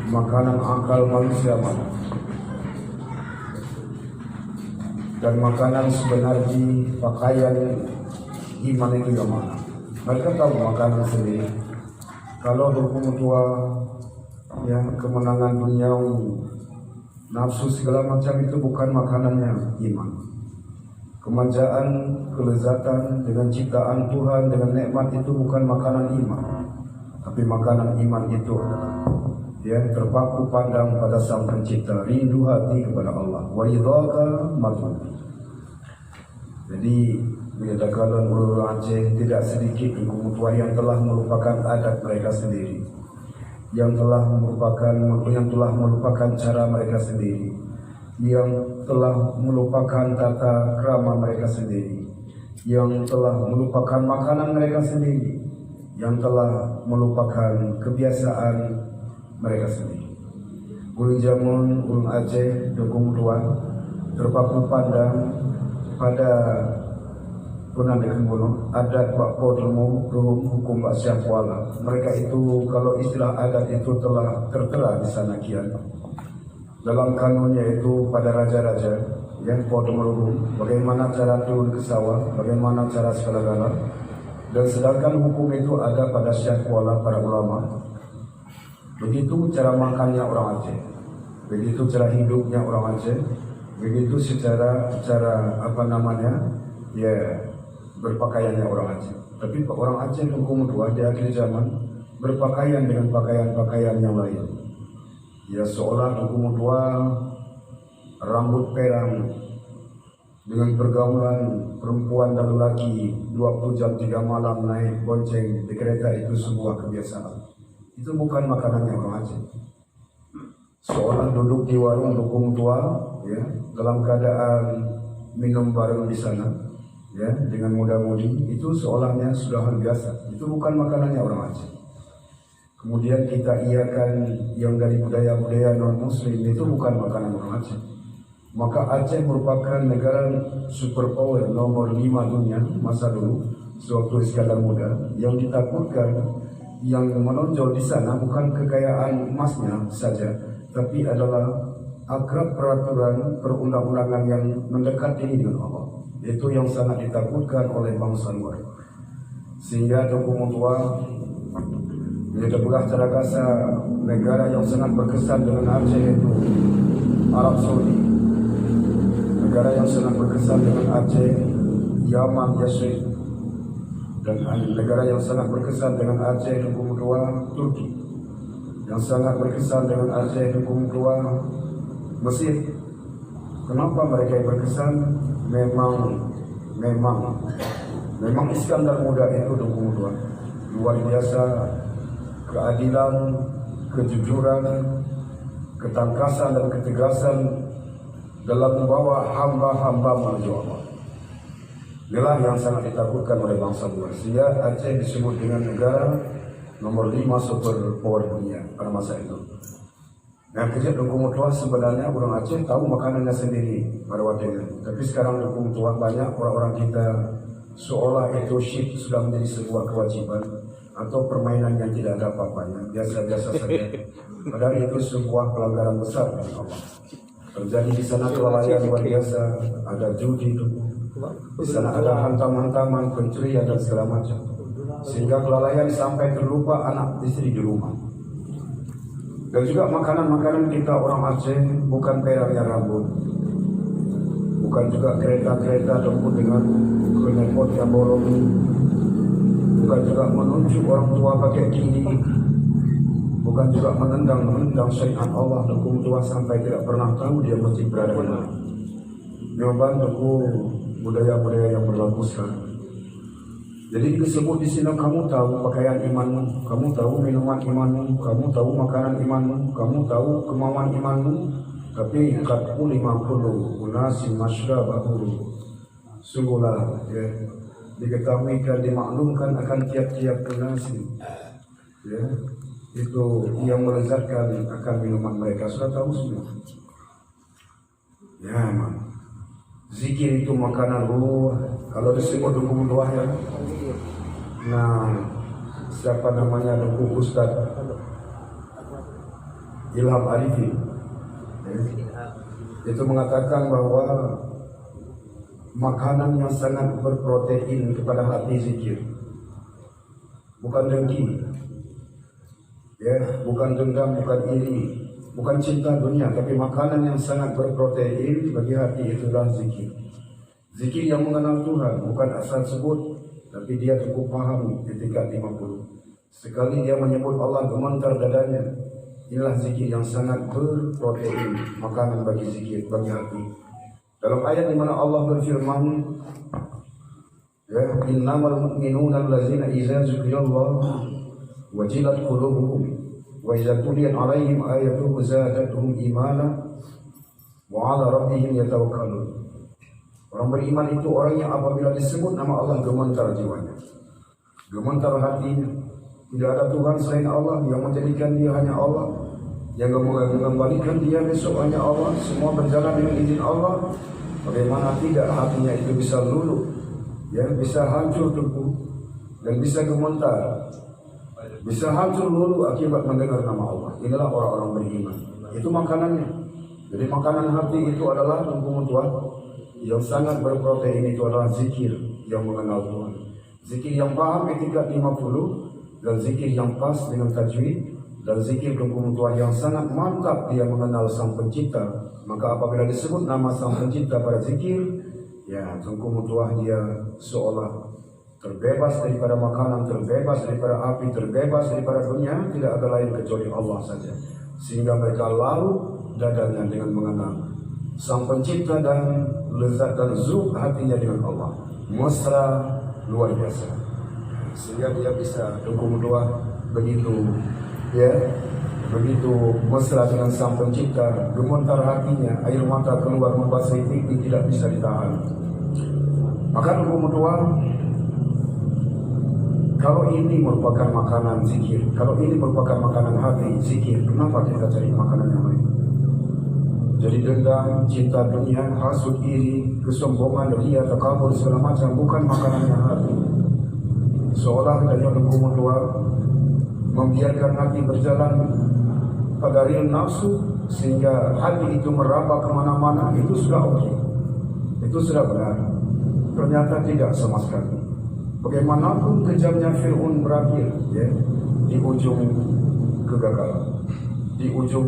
makanan akal manusia mana, dan makanan sebenarnya pakaian iman itu yang mana. Mereka tahu makanan sendiri. Kalau hukum tua, yang kemenangan duniawi, nafsu segala macam itu bukan makanannya iman. Kemanjaan, kelezatan dengan ciptaan Tuhan, dengan nikmat itu bukan makanan iman. Tapi makanan iman itu adalah yang terpaku pandang pada Sang Pencipta, rindu hati kepada Allah. Wa ridhaka marhum. Jadi Biadakan orang Aceh tidak sedikit Dukung Mutua yang telah melupakan adat mereka sendiri, yang telah melupakan cara mereka sendiri, yang telah melupakan tata krama mereka sendiri, yang telah melupakan makanan mereka sendiri, yang telah melupakan kebiasaan mereka sendiri. Ulun jamun ulun Aceh Dukung Mutua terpaku pandang pada Punan dengan gunung adat bakpo ilmu hukum Asia Kuala. Mereka itu kalau istilah adat itu telah tertera di sana kian. Dalam kanunnya itu pada raja-raja yang podo merubung bagaimana cara turun ke sawah, bagaimana cara segala-gala. Dan sedangkan hukum itu ada pada Syekh Kuala para ulama. Begitu cara makannya orang Aceh, begitu cara hidupnya orang Aceh, begitu secara berpakaiannya orang Aceh. Tapi orang Aceh Dukung Mutua di akhir zaman berpakaian dengan pakaian-pakaian yang lain. Ya seolah Dukung Mutua rambut perang dengan pergaulan perempuan dan lelaki 20 jam 3 malam naik bonceng di kereta itu sebuah kebiasaan. Itu bukan makanannya orang Aceh. Seolah duduk di warung Dukung Mutua ya, dalam keadaan minum bareng di sana. Ya, dengan muda-mudi itu seolahnya sudah hal biasa. Itu bukan makanannya orang Aceh. Kemudian kita iakan yang dari budaya-budaya non-muslim itu bukan makanan orang Aceh. Maka Aceh merupakan negara superpower nomor 5 dunia masa dulu sewaktu Iskandar Muda. Yang ditakutkan, yang menonjol di sana bukan kekayaan emasnya saja, tapi adalah akrab peraturan perundang-undangan yang mendekat ini dengan Allah. Itu yang sangat ditakutkan oleh bangsa luar. Sehingga Dukung Mutua menjadi belah cara kasar negara yang sangat berkesan dengan Aceh itu Arab Saudi. Negara yang sangat berkesan dengan Aceh Yaman Yasrib. Dan negara yang sangat berkesan dengan Aceh Dukung Mutua Turki. Yang sangat berkesan dengan Aceh Dukung Mutua Mesir. Kenapa mereka yang berkesan? Memang Iskandar Muda itu Dukung Mutua luar biasa, keadilan, kejujuran, ketangkasan dan ketegasan dalam membawa hamba-hamba menuju Allah. Inilah yang sangat ditakutkan oleh bangsa luar. Sehingga Aceh disebut dengan negara nomor 5 superpower dunia pada masa itu. Nah, kejap Dukung Mutua sebenarnya orang Aceh tahu makanannya sendiri pada waktu itu. Tapi sekarang Dukung Mutua banyak orang-orang kita seolah itu syirk sudah menjadi sebuah kewajiban atau permainan yang tidak ada apa-apanya, biasa-biasa saja. Padahal itu sebuah pelanggaran besar dari Allah. Terjadi di sana kelalaian luar biasa, ada judi, di sana ada hantam-hantaman, pencurian dan segala macam. Sehingga kelalaian sampai terlupa anak istri di rumah. Dan juga makanan-makanan kita orang Aceh bukan perangnya rambut, bukan juga kereta-kereta tempuh dengan knalpot yang bolong, bukan juga menunjuk orang tua pakai gigi, bukan juga menendang syariat Allah. Dukung Mutua sampai tidak pernah tahu dia masjid berada di mana. Nyoban Dukung budaya-budaya yang berlaku sekarang. Jadi disebut di sini kamu tahu pakaian imanmu, kamu tahu minuman imanmu, kamu tahu makanan imanmu, kamu tahu kemauan imanmu. Tapi kat ulima kullu unasim masyrabahu. Sungguhlah ya, diketahui dan dimaklumkan akan tiap-tiap unasim. Ya, itu yang melezatkan akan minuman mereka. Sudah tahu semua. Ya, man. Zikir itu makanan ruh. Kalau disebut Dukung Mutua ya. Nah, siapa namanya Dukung Ustaz Ilham Arifin itu mengatakan bahwa makanan yang sangat berprotein kepada hati zikir, bukan dengki ya, bukan dendam, bukan iri, bukan cinta dunia, tapi makanan yang sangat berprotein bagi hati itulah zikir. Zikir yang mengenal Tuhan, bukan asal sebut, tapi dia cukup paham di tingkat 50. Sekali dia menyebut Allah gemetar dadanya. Inilah zikir yang sangat berprotein, makanan bagi zikir, bagi hati. Dalam ayat di mana Allah berfirman, Ya, innamal mu'minuna allazina idza dzukirallah wajilat qulubuhum wa idza tuliyat 'alaihim ayatuhu zadatuhum imana wa 'ala rabbihim yatawakkalun. Orang beriman itu orang yang apabila disebut nama Allah gemetar jiwanya, gemetar hatinya. Tidak ada Tuhan selain Allah, yang menjadikan dia hanya Allah, yang mengembalikan dia besok hanya Allah. Semua berjalan dengan izin Allah. Bagaimana tidak hatinya itu bisa luluh, ya, bisa hancur tubuh dan bisa gemetar, bisa hancur luluh akibat mendengar nama Allah. Inilah orang-orang beriman. Itu makanannya. Jadi makanan hati itu adalah Tuhan yang sangat berprotein, itu adalah zikir yang mengenal Tuhan, zikir yang paham etikat 50, dan zikir yang pas dengan tajwid, dan zikir Tuhan yang sangat mantap dia mengenal Sang Pencipta. Maka apabila disebut nama Sang Pencipta pada zikir, ya, Tuhan dia seolah terbebas daripada makanan, terbebas daripada api, terbebas daripada dunia. Tidak ada lain kecuali Allah saja. Sehingga mereka larut dadanya dengan mengenal Sang Pencipta dan lezat dan zuk hatinya dengan Allah. Mesra luar biasa. Sehingga dia bisa Tuhan begitu, ya, begitu mesra dengan Sang Pencipta, gemetar hatinya, air mata keluar membasahi pipi, tidak bisa ditahan. Maka Tuhan, kalau ini merupakan makanan zikir, kalau ini merupakan makanan hati zikir, kenapa kita cari makanan yang lain? Jadi dendam, cinta dunia, hasud, iri, kesombongan, ria, takabur, segala macam bukan makanan yang hati. Seolah dari Tuhan membiarkan hati berjalan pada real nafsu sehingga hati itu meraba kemana-mana, itu sudah oke, itu sudah benar. Ternyata tidak sama sekali. Bagaimanapun kejamnya Fir'aun berakhir, ya, di ujung kegagalan, di ujung,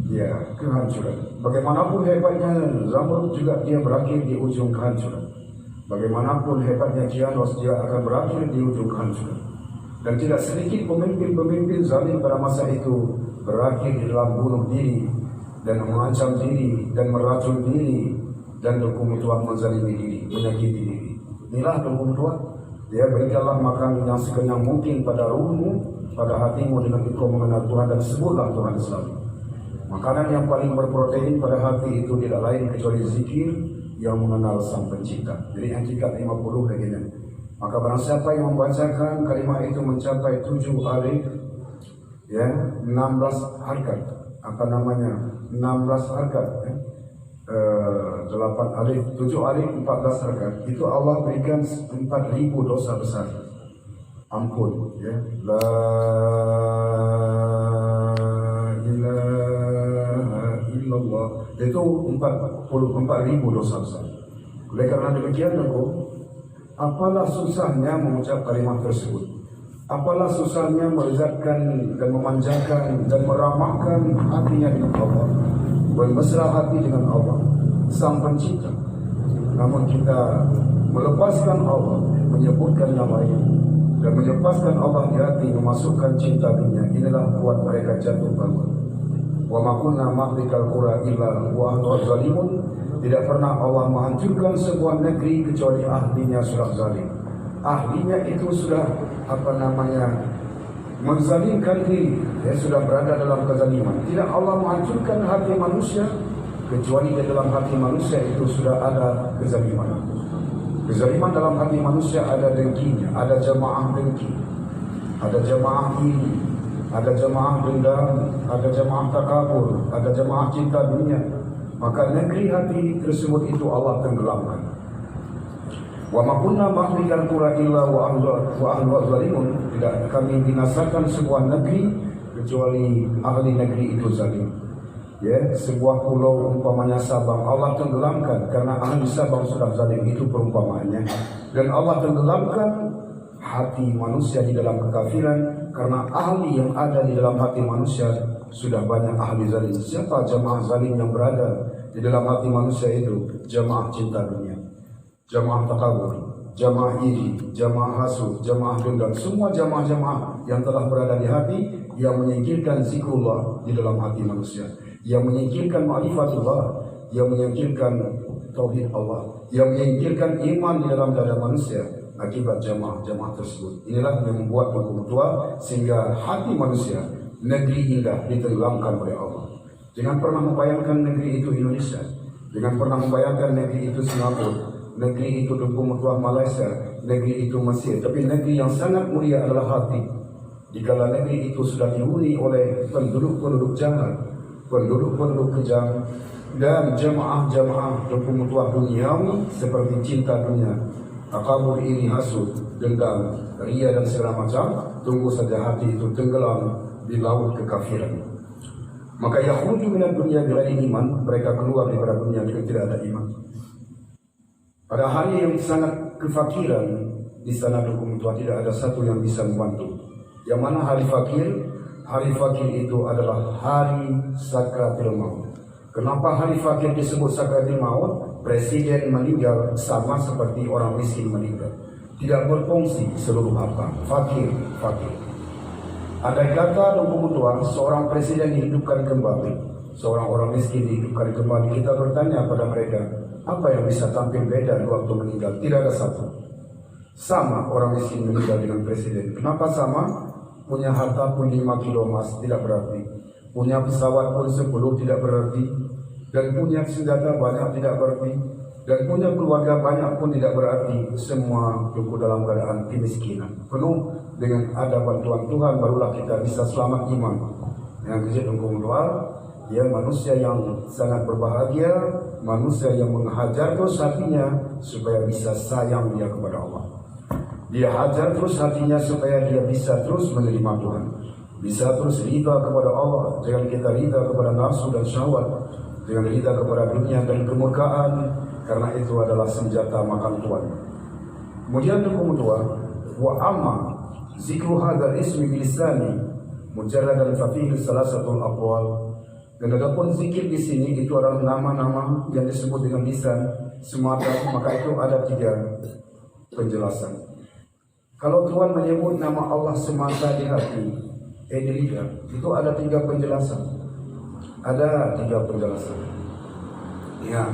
ya, kehancuran. Bagaimanapun hebatnya Zamrud juga dia berakhir di ujung kehancuran. Bagaimanapun hebatnya Kianos, dia akan berakhir di ujung kehancuran. Dan tidak sedikit pemimpin-pemimpin zalim pada masa itu berakhir di dalam bunuh diri dan mengancam diri dan meracun diri dan Tuhan menzalimi diri, menyakiti diri. Inilah Tuhan, ya, berikanlah makan yang sekenyang mungkin pada ruhmu, pada hatimu dengan engkau mengenal Tuhan, dan sebutlah Tuhan selalu. Makanan yang paling berprotein pada hati itu tidak lain kecuali zikir yang mengenal Sang Pencipta. Jadi Hakikat 50 begini. Maka barang siapa yang membacakan kalimat itu mencapai 7 alif, ya, 16 harkat, apa namanya, 16 harkat, ya, 8 alif, 7 alif, 14 harkat, itu Allah berikan 4.000 dosa besar ampun, ya. La ilaha illallah, itu 44.000 dosa besar. Oleh karena demikian, apalah susahnya mengucap kalimat tersebut, apalah susahnya melezatkan dan memanjakan dan meramahkan hatinya dengan Allah, bermesra hati dengan Allah, Sang Pencipta. Namun kita melepaskan Allah, menyebutkan namanya, dan melepaskan Allah di hati, memasukkan cinta dunia. Inilah buat mereka jatuh bangun. Wa ma kunna mahlikal qura illa wa antum zalimun. Tidak pernah Allah menghancurkan sebuah negeri kecuali ahlinya sudah zalim. Ahlinya itu sudah, apa namanya, menzalimkan diri, dia sudah berada dalam kezaliman. Tidak Allah menghancurkan hati manusia kecuali di dalam hati manusia itu sudah ada kezaliman. Kezaliman dalam hati manusia ada dengkinya, ada jamaah dengki, ada jamaah iri, ada jamaah dendam, ada jamaah takabur, ada jamaah cinta dunia. Maka negeri hati tersebut itu Allah tenggelamkan. Wa ma kunna mahlikal qura illa wa ahlu zalimun. Tidak kami binasakan sebuah negeri kecuali ahli negeri itu zalim. Ya, sebuah pulau umpamanya Sabang, Allah tenggelamkan karena ahli Sabang sudah zalim, itu perumpamaannya. Dan Allah tenggelamkan hati manusia di dalam kekafiran karena ahli yang ada di dalam hati manusia sudah banyak ahli zalim. Siapa jamaah zalim yang berada di dalam hati manusia itu? Jamaah cinta dunia, jamaah takabur, jamaah iri, jamaah hasud, jamaah dendam. Semua jamaah-jamaah yang telah berada di hati yang menyingkirkan zikrullah di dalam hati manusia, yang menyingkirkan ma'rifatullah, yang menyingkirkan tauhid Allah, yang menyingkirkan iman di dalam dada manusia akibat jamaah tersebut. Inilah yang membuat hukum tua sehingga hati manusia, negeri indah ditenggelamkan oleh Allah. Jangan pernah membayangkan negeri itu Indonesia, jangan pernah membayangkan negeri itu Singapura, negeri itu Tunku Mutuah Malaysia, negeri itu Mesir. Tapi negeri yang sangat mulia adalah hati. Jikalau negeri itu sudah dihuni oleh penduduk-penduduk jahat, penduduk-penduduk kejam, dan jamaah-jamaah Tunku Mutuah duniawi seperti cinta dunia, takabur, iri, hasud, dendam, ria dan segala macam, tunggu saja hati itu tenggelam di laut kekafiran. Maka yakhruju minad dunya bighairi iman, mereka keluar daripada dunia dengan tidak ada iman. Pada hari yang sangat kefakiran, di sana Tunku Mutuah tidak ada satu yang bisa membantu. Yang mana hari fakir? Hari fakir itu adalah hari sakratul maut. Kenapa hari fakir disebut sakratul maut? Presiden meninggal sama seperti orang miskin meninggal, tidak berfungsi seluruh harta. Fakir. Ada kata Tunku Mutuah, seorang presiden dihidupkan kembali, seorang orang miskin dihidupkan kembali. Kita bertanya pada mereka, apa yang bisa tampil beda waktu meninggal? Tidak ada satu. Sama orang miskin meninggal dengan presiden. Kenapa sama? Punya harta pun 5 kilo emas tidak berarti, punya pesawat pun 10 tidak berarti, dan punya senjata banyak tidak berarti, dan punya keluarga banyak pun tidak berarti. Semua cukup dalam keadaan kemiskinan, penuh dengan ada bantuan Tuhan, barulah kita bisa selamat iman. Yang kejadian Tunku Mutuah, dia manusia yang sangat berbahagia, manusia yang menghajar terus hatinya supaya bisa sayang dia kepada Allah. Dia hajar terus hatinya supaya dia bisa terus menerima Tuhan, bisa terus ridha kepada Allah. Jangan kita ridha kepada nafsu dan syahwat, jangan ridha kepada dunia dan kemurkaan, karena itu adalah senjata makan tuan. Kemudian Tunku Mutuah, wa amma zikru hadzal ismi bilisani mujarradan fa fihi salasatul aqwal. Dan adapun zikir di sini itu adalah nama-nama yang disebut dengan lisan semata, maka itu ada 3 penjelasan. Kalau Tuhan menyebut nama Allah semata di hati, di lidah, itu ada 3 penjelasan. Ada 3 penjelasan. Ya,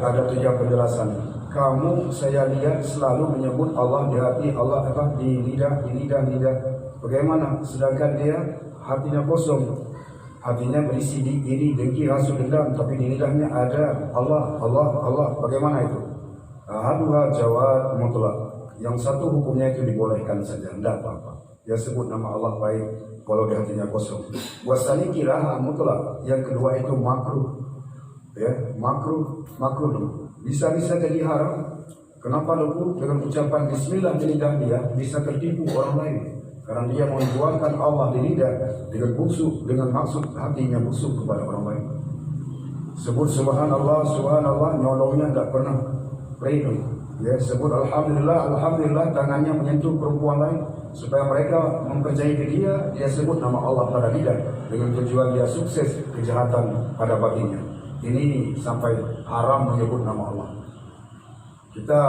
ada 3 penjelasan. Kamu, saya lihat selalu menyebut Allah di hati, Allah di lidah. Bagaimana? Sedangkan dia hatinya kosong, hatinya berisi iri, dengki, hasud, dendam, tapi di lidahnya ada Allah. Bagaimana itu? Ahaduha jawab mutlak. Yang satu hukumnya itu dibolehkan saja, tidak apa-apa. Dia sebut nama Allah baik kalau di hatinya kosong. Wasani kiraha mutlak. Yang kedua itu makruh. Ya, makruh bisa jadi haram. Kenapa dulu dengan ucapan Bismillah di lidah dia bisa tertipu orang lain? Karena dia membuangkan Allah di lidah dengan busuk, dengan maksud hatinya busuk kepada orang lain. Sebut Subhanallah, nyolongnya tidak pernah pray. Ya, sebut Alhamdulillah, tangannya menyentuh perempuan lain supaya mereka mempercayai dia. Dia sebut nama Allah pada lidah dengan tujuan dia sukses kejahatan pada batinnya. Ini sampai haram menyebut nama Allah. Kita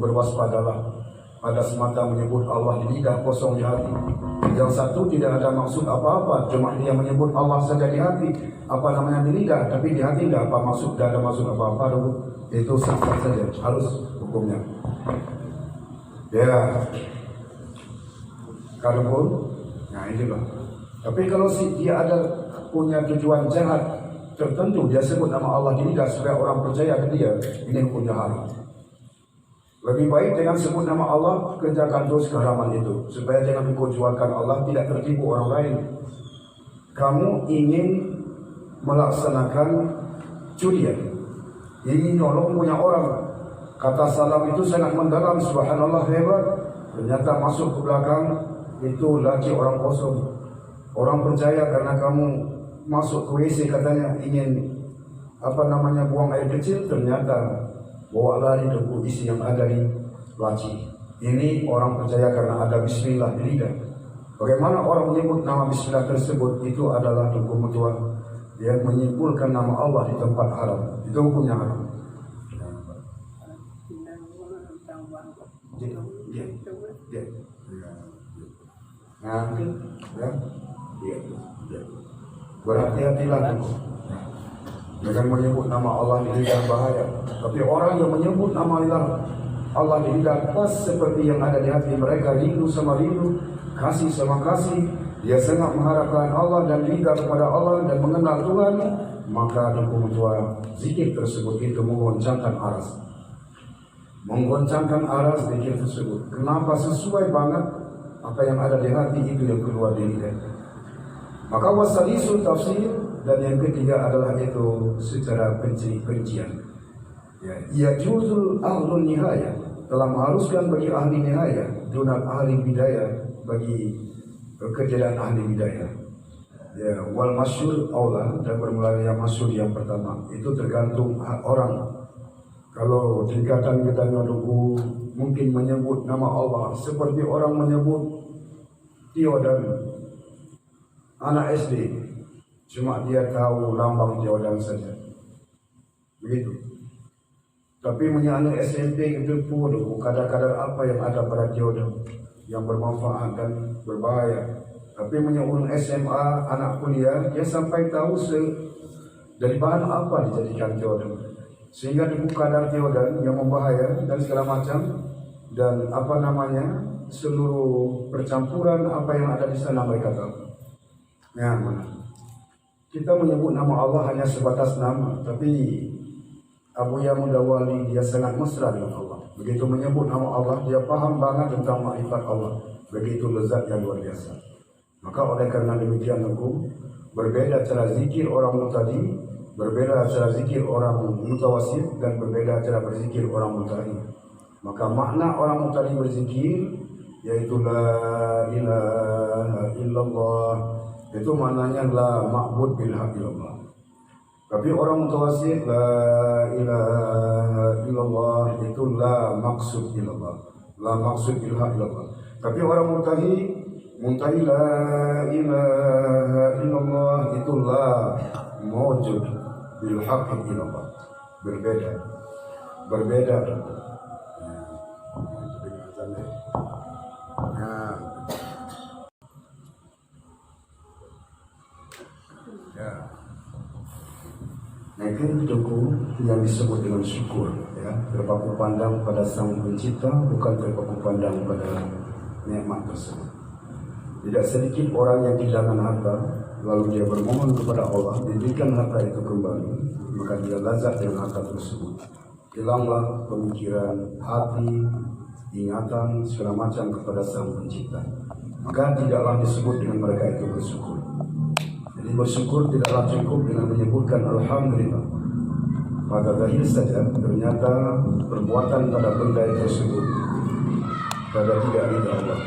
berwaspadalah pada semata menyebut Allah di lidah, kosong di hati. Yang satu tidak ada maksud apa-apa, cuma dia menyebut Allah saja di hati, di lidah, tapi di hati tidak ada maksud apa-apa dulu. Itu sah-sah saja, harus hukumnya. Ya, kalaupun, nah inilah. Tapi kalau dia ada punya tujuan jahat tertentu, dia sebut nama Allah di lidah supaya orang percaya ke dia, ini hukumnya haram. Lebih baik dengan sebut nama Allah, kerjakan terus keharaman itu, supaya jangan mengkujuakan Allah, tidak tertipu orang lain. Kamu ingin melaksanakan curian, ingin nolong punya orang, kata salam itu sangat mendalam, subhanallah hebat. Ternyata masuk ke belakang itu lagi orang kosong. Orang percaya karena kamu masuk ke WC katanya ingin buang air kecil, ternyata bawa lari debu isi yang ada di laci. Ini orang percaya karena ada Bismillah di lidah. Bagaimana orang menyebut nama Bismillah tersebut? Itu adalah Tunku Mutuah. Dia menyimpulkan nama Allah di tempat haram. Itu hukumnya haram. Berhati-hatilah. dengan menyebut nama Allah di lidah bahaya. Tapi orang yang menyebut nama Allah di lidah pas seperti yang ada di hati mereka, rindu sama rindu, kasih sama kasih, dia sangat mengharapkan Allah dan lidah kepada Allah dan mengenal Tuhan, maka hukum tua zikir tersebut itu menggoncangkan aras. Menggoncangkan aras zikir tersebut. Kenapa? Sesuai banget apa yang ada di hati itu yang keluar di lidah. Maka wasalisul tafsir, dan yang ketiga adalah itu secara perincian. Ya juzul ahlun nihaya, telah mengharuskan bagi ahli nihaya dunal ahli bidayah, bagi ketiadaan ahli bidayah. Ya, wal masyhur aula, dan bermula yang masyhur yang pertama itu tergantung orang. Kalau tingkatan kita dulu mungkin menyebut nama Allah seperti orang menyebut Tiodan anak SD, cuma dia tahu lambang Tiodan saja, begitu. Tapi menyana SMP itu pun kadar-kadar apa yang ada pada Tiodan yang bermanfaat dan berbahaya. Tapi menyebut SMA, anak kuliah, dia sampai tahu dari bahan apa dijadikan Tiodan, sehingga dibuka kadar Tiodan yang membahaya dan segala macam, dan apa namanya seluruh percampuran apa yang ada di sana mereka tahu. Ya, mana? Kita menyebut nama Allah hanya sebatas nama, tapi Abu Yamudawali dia sangat mesra dengan Allah. Begitu menyebut nama Allah, dia paham banget tentang makrifat Allah. Begitu lezat yang luar biasa. Maka oleh karena demikian aku berbeda cara zikir orang mutadi, berbeda cara zikir orang mutawasid, dan berbeda cara berzikir orang mutadi. Maka makna orang mutadi berzikir yaitu la ilaha illallah, itu maknanya la ma'bud bil haq illallah. Tapi orang mutawasid la ilaha illallah itu la maksud illallah, la maksud bil haq illallah. Tapi orang muntahi la ilaha illallah itu la mawjud bil haq illallah. Berbeda. Nah itu yang disebut dengan syukur, ya, terpaku pandang pada Sang Pencipta, bukan terpaku pandang pada nikmat tersebut. Tidak sedikit orang yang kehilangan harta, lalu dia bermohon kepada Allah diberikan harta itu kembali, maka dia lazat dengan harta tersebut. Hilanglah pemikiran, hati, ingatan, segala macam kepada Sang Pencipta, maka tidaklah disebut dengan mereka itu bersyukur. Jadi bersyukur tidaklah cukup dengan menyebutkan Alhamdulillah. Pada zahir saja ternyata perbuatan pada benda tersebut pada tidak ridha Allah,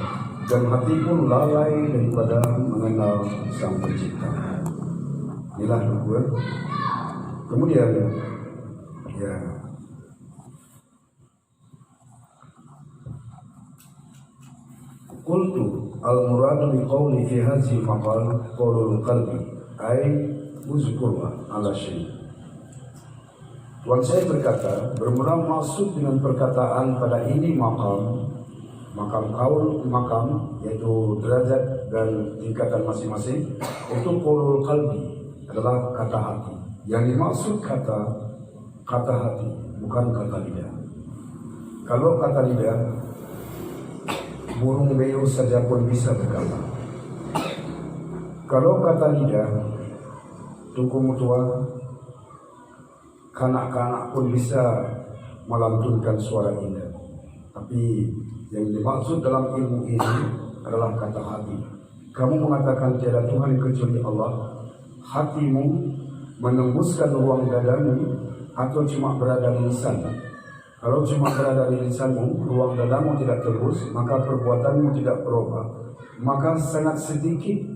dan hati pun lalai daripada mengenal Sang Pencipta. Inilah dua. Kemudian ya, qultu al-muradu bi qawli fi hadhihi maqal qawlul qalbi ay uzkurwa ala syai'. Tuan saya berkata, bermula maksud dengan perkataan pada ini makam qaul, makam yaitu derajat dan tingkatan masing-masing, itu qawlul qalbi adalah kata hati. Yang dimaksud kata hati, bukan kata lidah. Kalau kata lidah, burung beo saja pun bisa berkata. Kalau kata lidah, tungku mutua, kanak-kanak pun bisa melantunkan suara indah. Tapi yang dimaksud dalam ilmu ini adalah kata hati. Kamu mengatakan tiada Tuhan kecuali Allah, hatimu menembuskan ruang dadamu atau cuma berada di lisan? Kalau cuma berada di lisanmu, ruang dadamu tidak tembus, maka perbuatanmu tidak berubah. Maka sangat sedikit,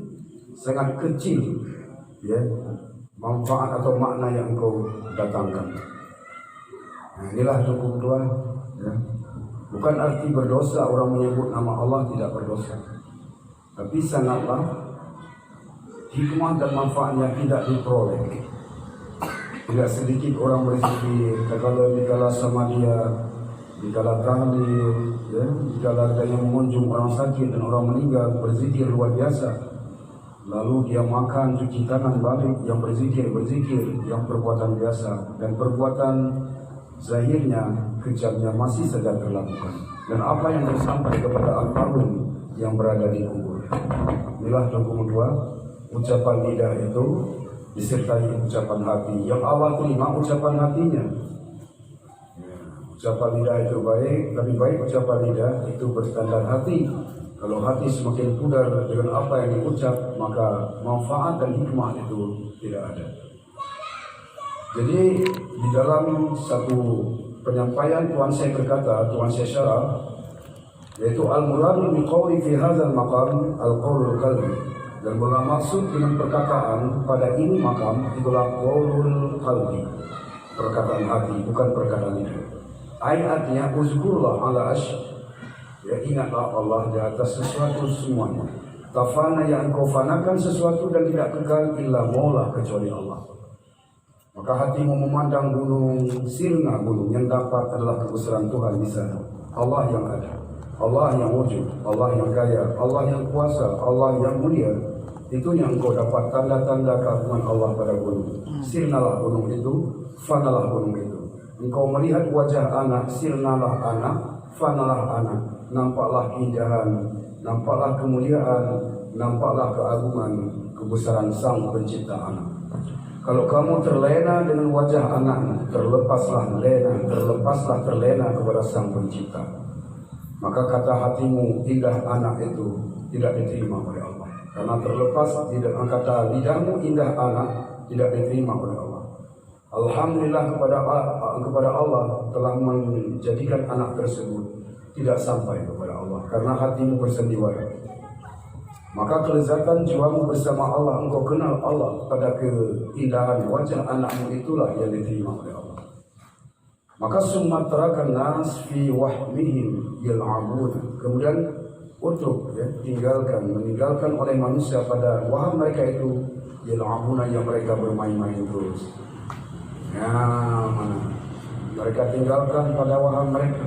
sangat kecil, ya, manfaat atau makna yang engkau datangkan. Nah, inilah hukum Tuhan. Ya. Bukan arti berdosa orang menyebut nama Allah tidak berdosa, tapi sangatlah hikmah dan manfaat yang tidak diperoleh. Tidak sedikit orang berzikir, dikala sama dia, dikala tahlil, ya, dikala ada yang mengunjung orang sakit dan orang meninggal, berzikir luar biasa. lalu dia makan, cuci tangan, balik, yang berzikir, yang perbuatan biasa, dan perbuatan zahirnya, kejamnya masih saja terlakukan. Dan apa yang tersampai kepada almarhum yang berada di kubur. Inilah hukum dua, ucapan lidah itu disertai ucapan hati. Yang awal terima ucapan hatinya. Ucapan lidah itu baik, lebih baik ucapan lidah itu berstandar hati. Kalau hati semakin pudar dengan apa yang diucap, maka manfaat dan hikmah itu tidak ada. Jadi di dalam satu penyampaian Tuan saya berkata, Tuan saya syarah, yaitu al-muradu biqauli fi hadzal maqam al-qaulul qalbi, dan bermaksud dengan perkataan pada ini makam itulah qaulul qalbi, perkataan hati, bukan perkataan lidah. Ayatnya uzkurullah ala ya, ingatlah Allah di atas sesuatu semuanya. Tafana, yang engkau fanakan sesuatu dan tidak kekal illa maulah, kecuali Allah. Maka hatimu memandang gunung Sirna, gunung yang dapat adalah kebesaran Tuhan di sana. Allah yang ada, Allah yang wujud, Allah yang kaya, Allah yang kuasa, Allah yang mulia. Itu yang engkau dapat tanda-tanda keagungan Allah pada gunung. Sirnalah gunung itu, fanalah gunung itu. Engkau melihat wajah anak, sirnalah anak, fanalah anak. Nampaklah keindahan, nampaklah kemuliaan, nampaklah keagungan, kebesaran Sang Pencipta anak. Kalau kamu terlena dengan wajah anakmu, terlepaslah terlena kepada Sang Pencipta. Maka kata hatimu, indah anak itu tidak diterima oleh Allah. Karena terlepas tidak, kata lidahmu, indah anak tidak diterima oleh Allah. Alhamdulillah kepada Allah telah menjadikan anak tersebut tidak sampai kepada Allah karena hatimu bersandiwara. Maka kelezatan jiwamu bersama Allah, engkau kenal Allah pada keindahan wajah anakmu, itulah yang diterima oleh Allah. Maka sumaterakan nas fi wahmihim yal'abun, kemudian untuk meninggalkan oleh manusia pada waham mereka itu yal'abuna, yang mereka bermain-main terus. Ya, mana mereka tinggalkan pada waham mereka.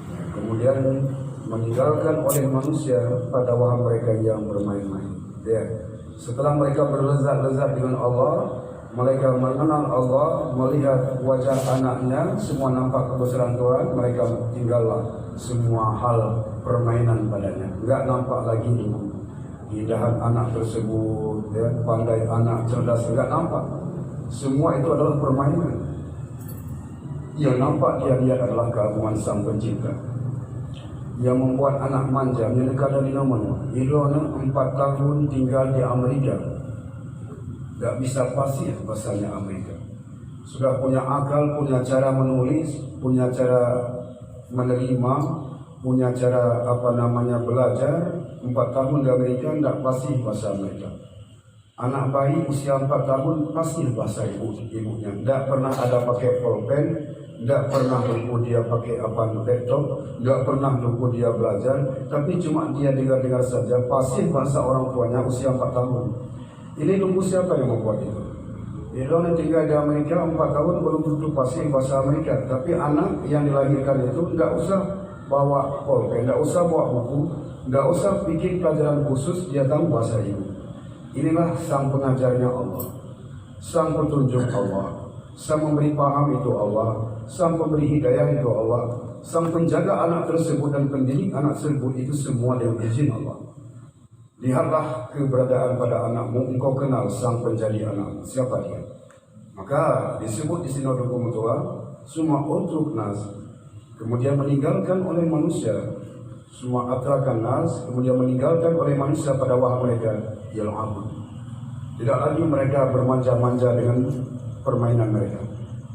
Ya, kemudian meninggalkan oleh manusia pada waham mereka yang bermain-main. Ya, setelah mereka berlezat-lezat dengan Allah, mereka mengenal Allah, melihat wajah anaknya, semua nampak kebesaran Tuhan, mereka tinggallah semua hal permainan padanya. Enggak nampak lagi keindahan anak tersebut, ya, pandai anak, cerdas, enggak nampak. Semua itu adalah permainan. Yang nampak dia lihat adalah keagungan Sang Pencipta. Yang membuat anak manja, menekan dari namanya. Ilona 4 tahun tinggal di Amerika. Tak bisa fasih bahasanya Amerika. Sudah punya akal, punya cara menulis, punya cara menerima, punya cara belajar. 4 tahun di Amerika tidak fasih bahasa Amerika. Anak bayi usia 4 tahun pasti bahasa ibunya. Tidak pernah ada pakai pulpen, tidak pernah lupa dia pakai laptop, tidak pernah lupa dia belajar. Tapi cuma dia dengar-dengar saja pasti bahasa orang tuanya usia 4 tahun. Ini lupa siapa yang membuat itu? Dia tinggal di Amerika 4 tahun belum tentu pasti bahasa Amerika. Tapi anak yang dilahirkan itu tidak usah bawa pulpen, tidak usah bawa buku, tidak usah bikin pelajaran khusus, dia tahu bahasa ibu. Inilah sang pengajarnya Allah, sang petunjuk Allah, sang memberi paham itu Allah, sang pemberi hidayah itu Allah, sang penjaga anak tersebut dan pendidik anak tersebut, itu semua dengan izin Allah. Lihatlah keberadaan pada anakmu, engkau kenal sang penjadi anak, siapa dia? Maka disebut di Sinode Hukum Tua, semua untuk nas, kemudian meninggalkan oleh manusia, semua atrakan nas, kemudian meninggalkan oleh manusia pada waham mereka, yal'abun. Tidak lagi mereka bermanja-manja dengan permainan mereka,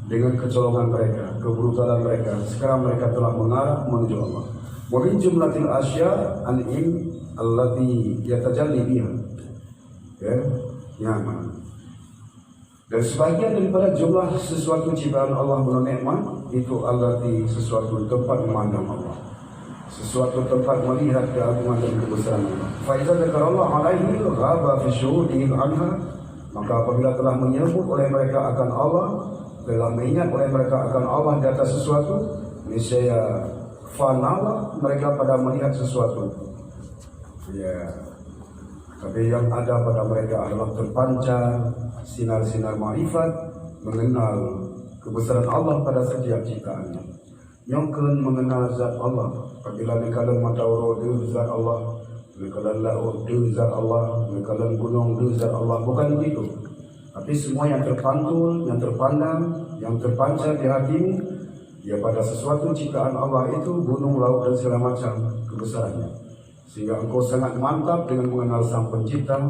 dengan kecolongan mereka, kebrutalan mereka. Sekarang mereka telah mengarah menuju Allah. Wa min jumlatil asya an-im allati yatajalli biha. Ya, mana? Dan sebagian daripada jumlah sesuatu ciptaan Allah nikmat itu allati, sesuatu tempat memandang Allah, sesuatu tempat melihat keagungan dan kebesaran Allah. Faiza dzakarallahu alaihi ghaba fi syuhudihim anha, maka apabila telah menyebut oleh mereka akan Allah, telah mengingat oleh mereka akan Allah di atas sesuatu, niscaya fanalah mereka pada melihat sesuatu. Ya, Tapi yang ada pada mereka adalah terpancar sinar-sinar ma'rifat, mengenal kebesaran Allah pada setiap ciptaannya. Nyongken mengenal zat Allah. Apabila nekalan matahari itu zat Allah, nekalan laut itu zat Allah, nekalan gunung itu zat Allah. Bukan begitu. Tapi semua yang terpantul, yang terpandang, yang terpancar di hatimu, ya pada sesuatu ciptaan Allah itu, gunung, laut dan segala macam kebesarannya. Sehingga engkau sangat mantap dengan mengenal Sang Pencipta.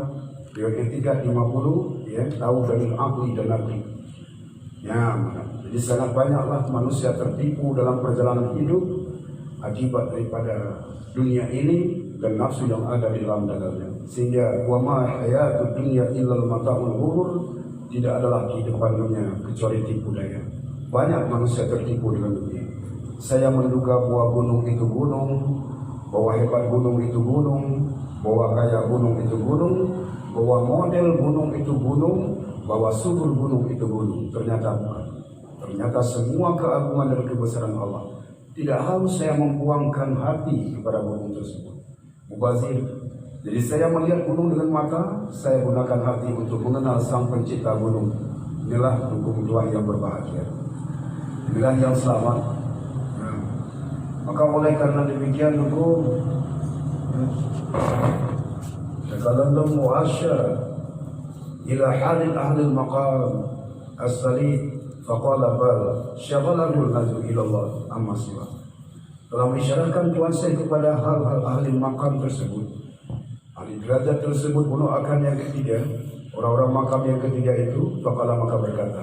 Dengan etikat 50, ya, tahu dari akli dan nakli. Ya, jadi sangat banyaklah manusia tertipu dalam perjalanan hidup akibat daripada dunia ini dan nafsu yang ada di dalam dalamnya. Sehingga wa ma hayatud dunya illal mata'ul ghurur, tidak adalah kehidupan dunia kecuali tipu daya. Banyak manusia tertipu dengan dunia. Saya menduga bahwa gunung itu gunung, bahwa hebat gunung itu gunung, bahwa kaya gunung itu gunung, bahwa model gunung itu gunung, bahwa subur gunung itu gunung. Ternyata bukan. Ternyata semua keagungan dan kebesaran Allah. Tidak harus saya membuangkan hati kepada gunung tersebut. Mubazir. Jadi saya melihat gunung dengan mata, saya gunakan hati untuk mengenal Sang Pencipta gunung. Inilah dukung Tuhan yang berbahagia. Inilah yang selamat. Maka oleh karena demikian dukung, Takalallam mu'asyara ila halil ahlil maqam as-salid faqala bal syaghalahul nazu ilallah amma siwa. Telah mengisyaratkan Tuhan saya kepada hal-hal ahli makam tersebut, ahli derajat tersebut, bunuh akan yang ketiga, orang-orang makam yang ketiga itu. Faqala, maka berkata,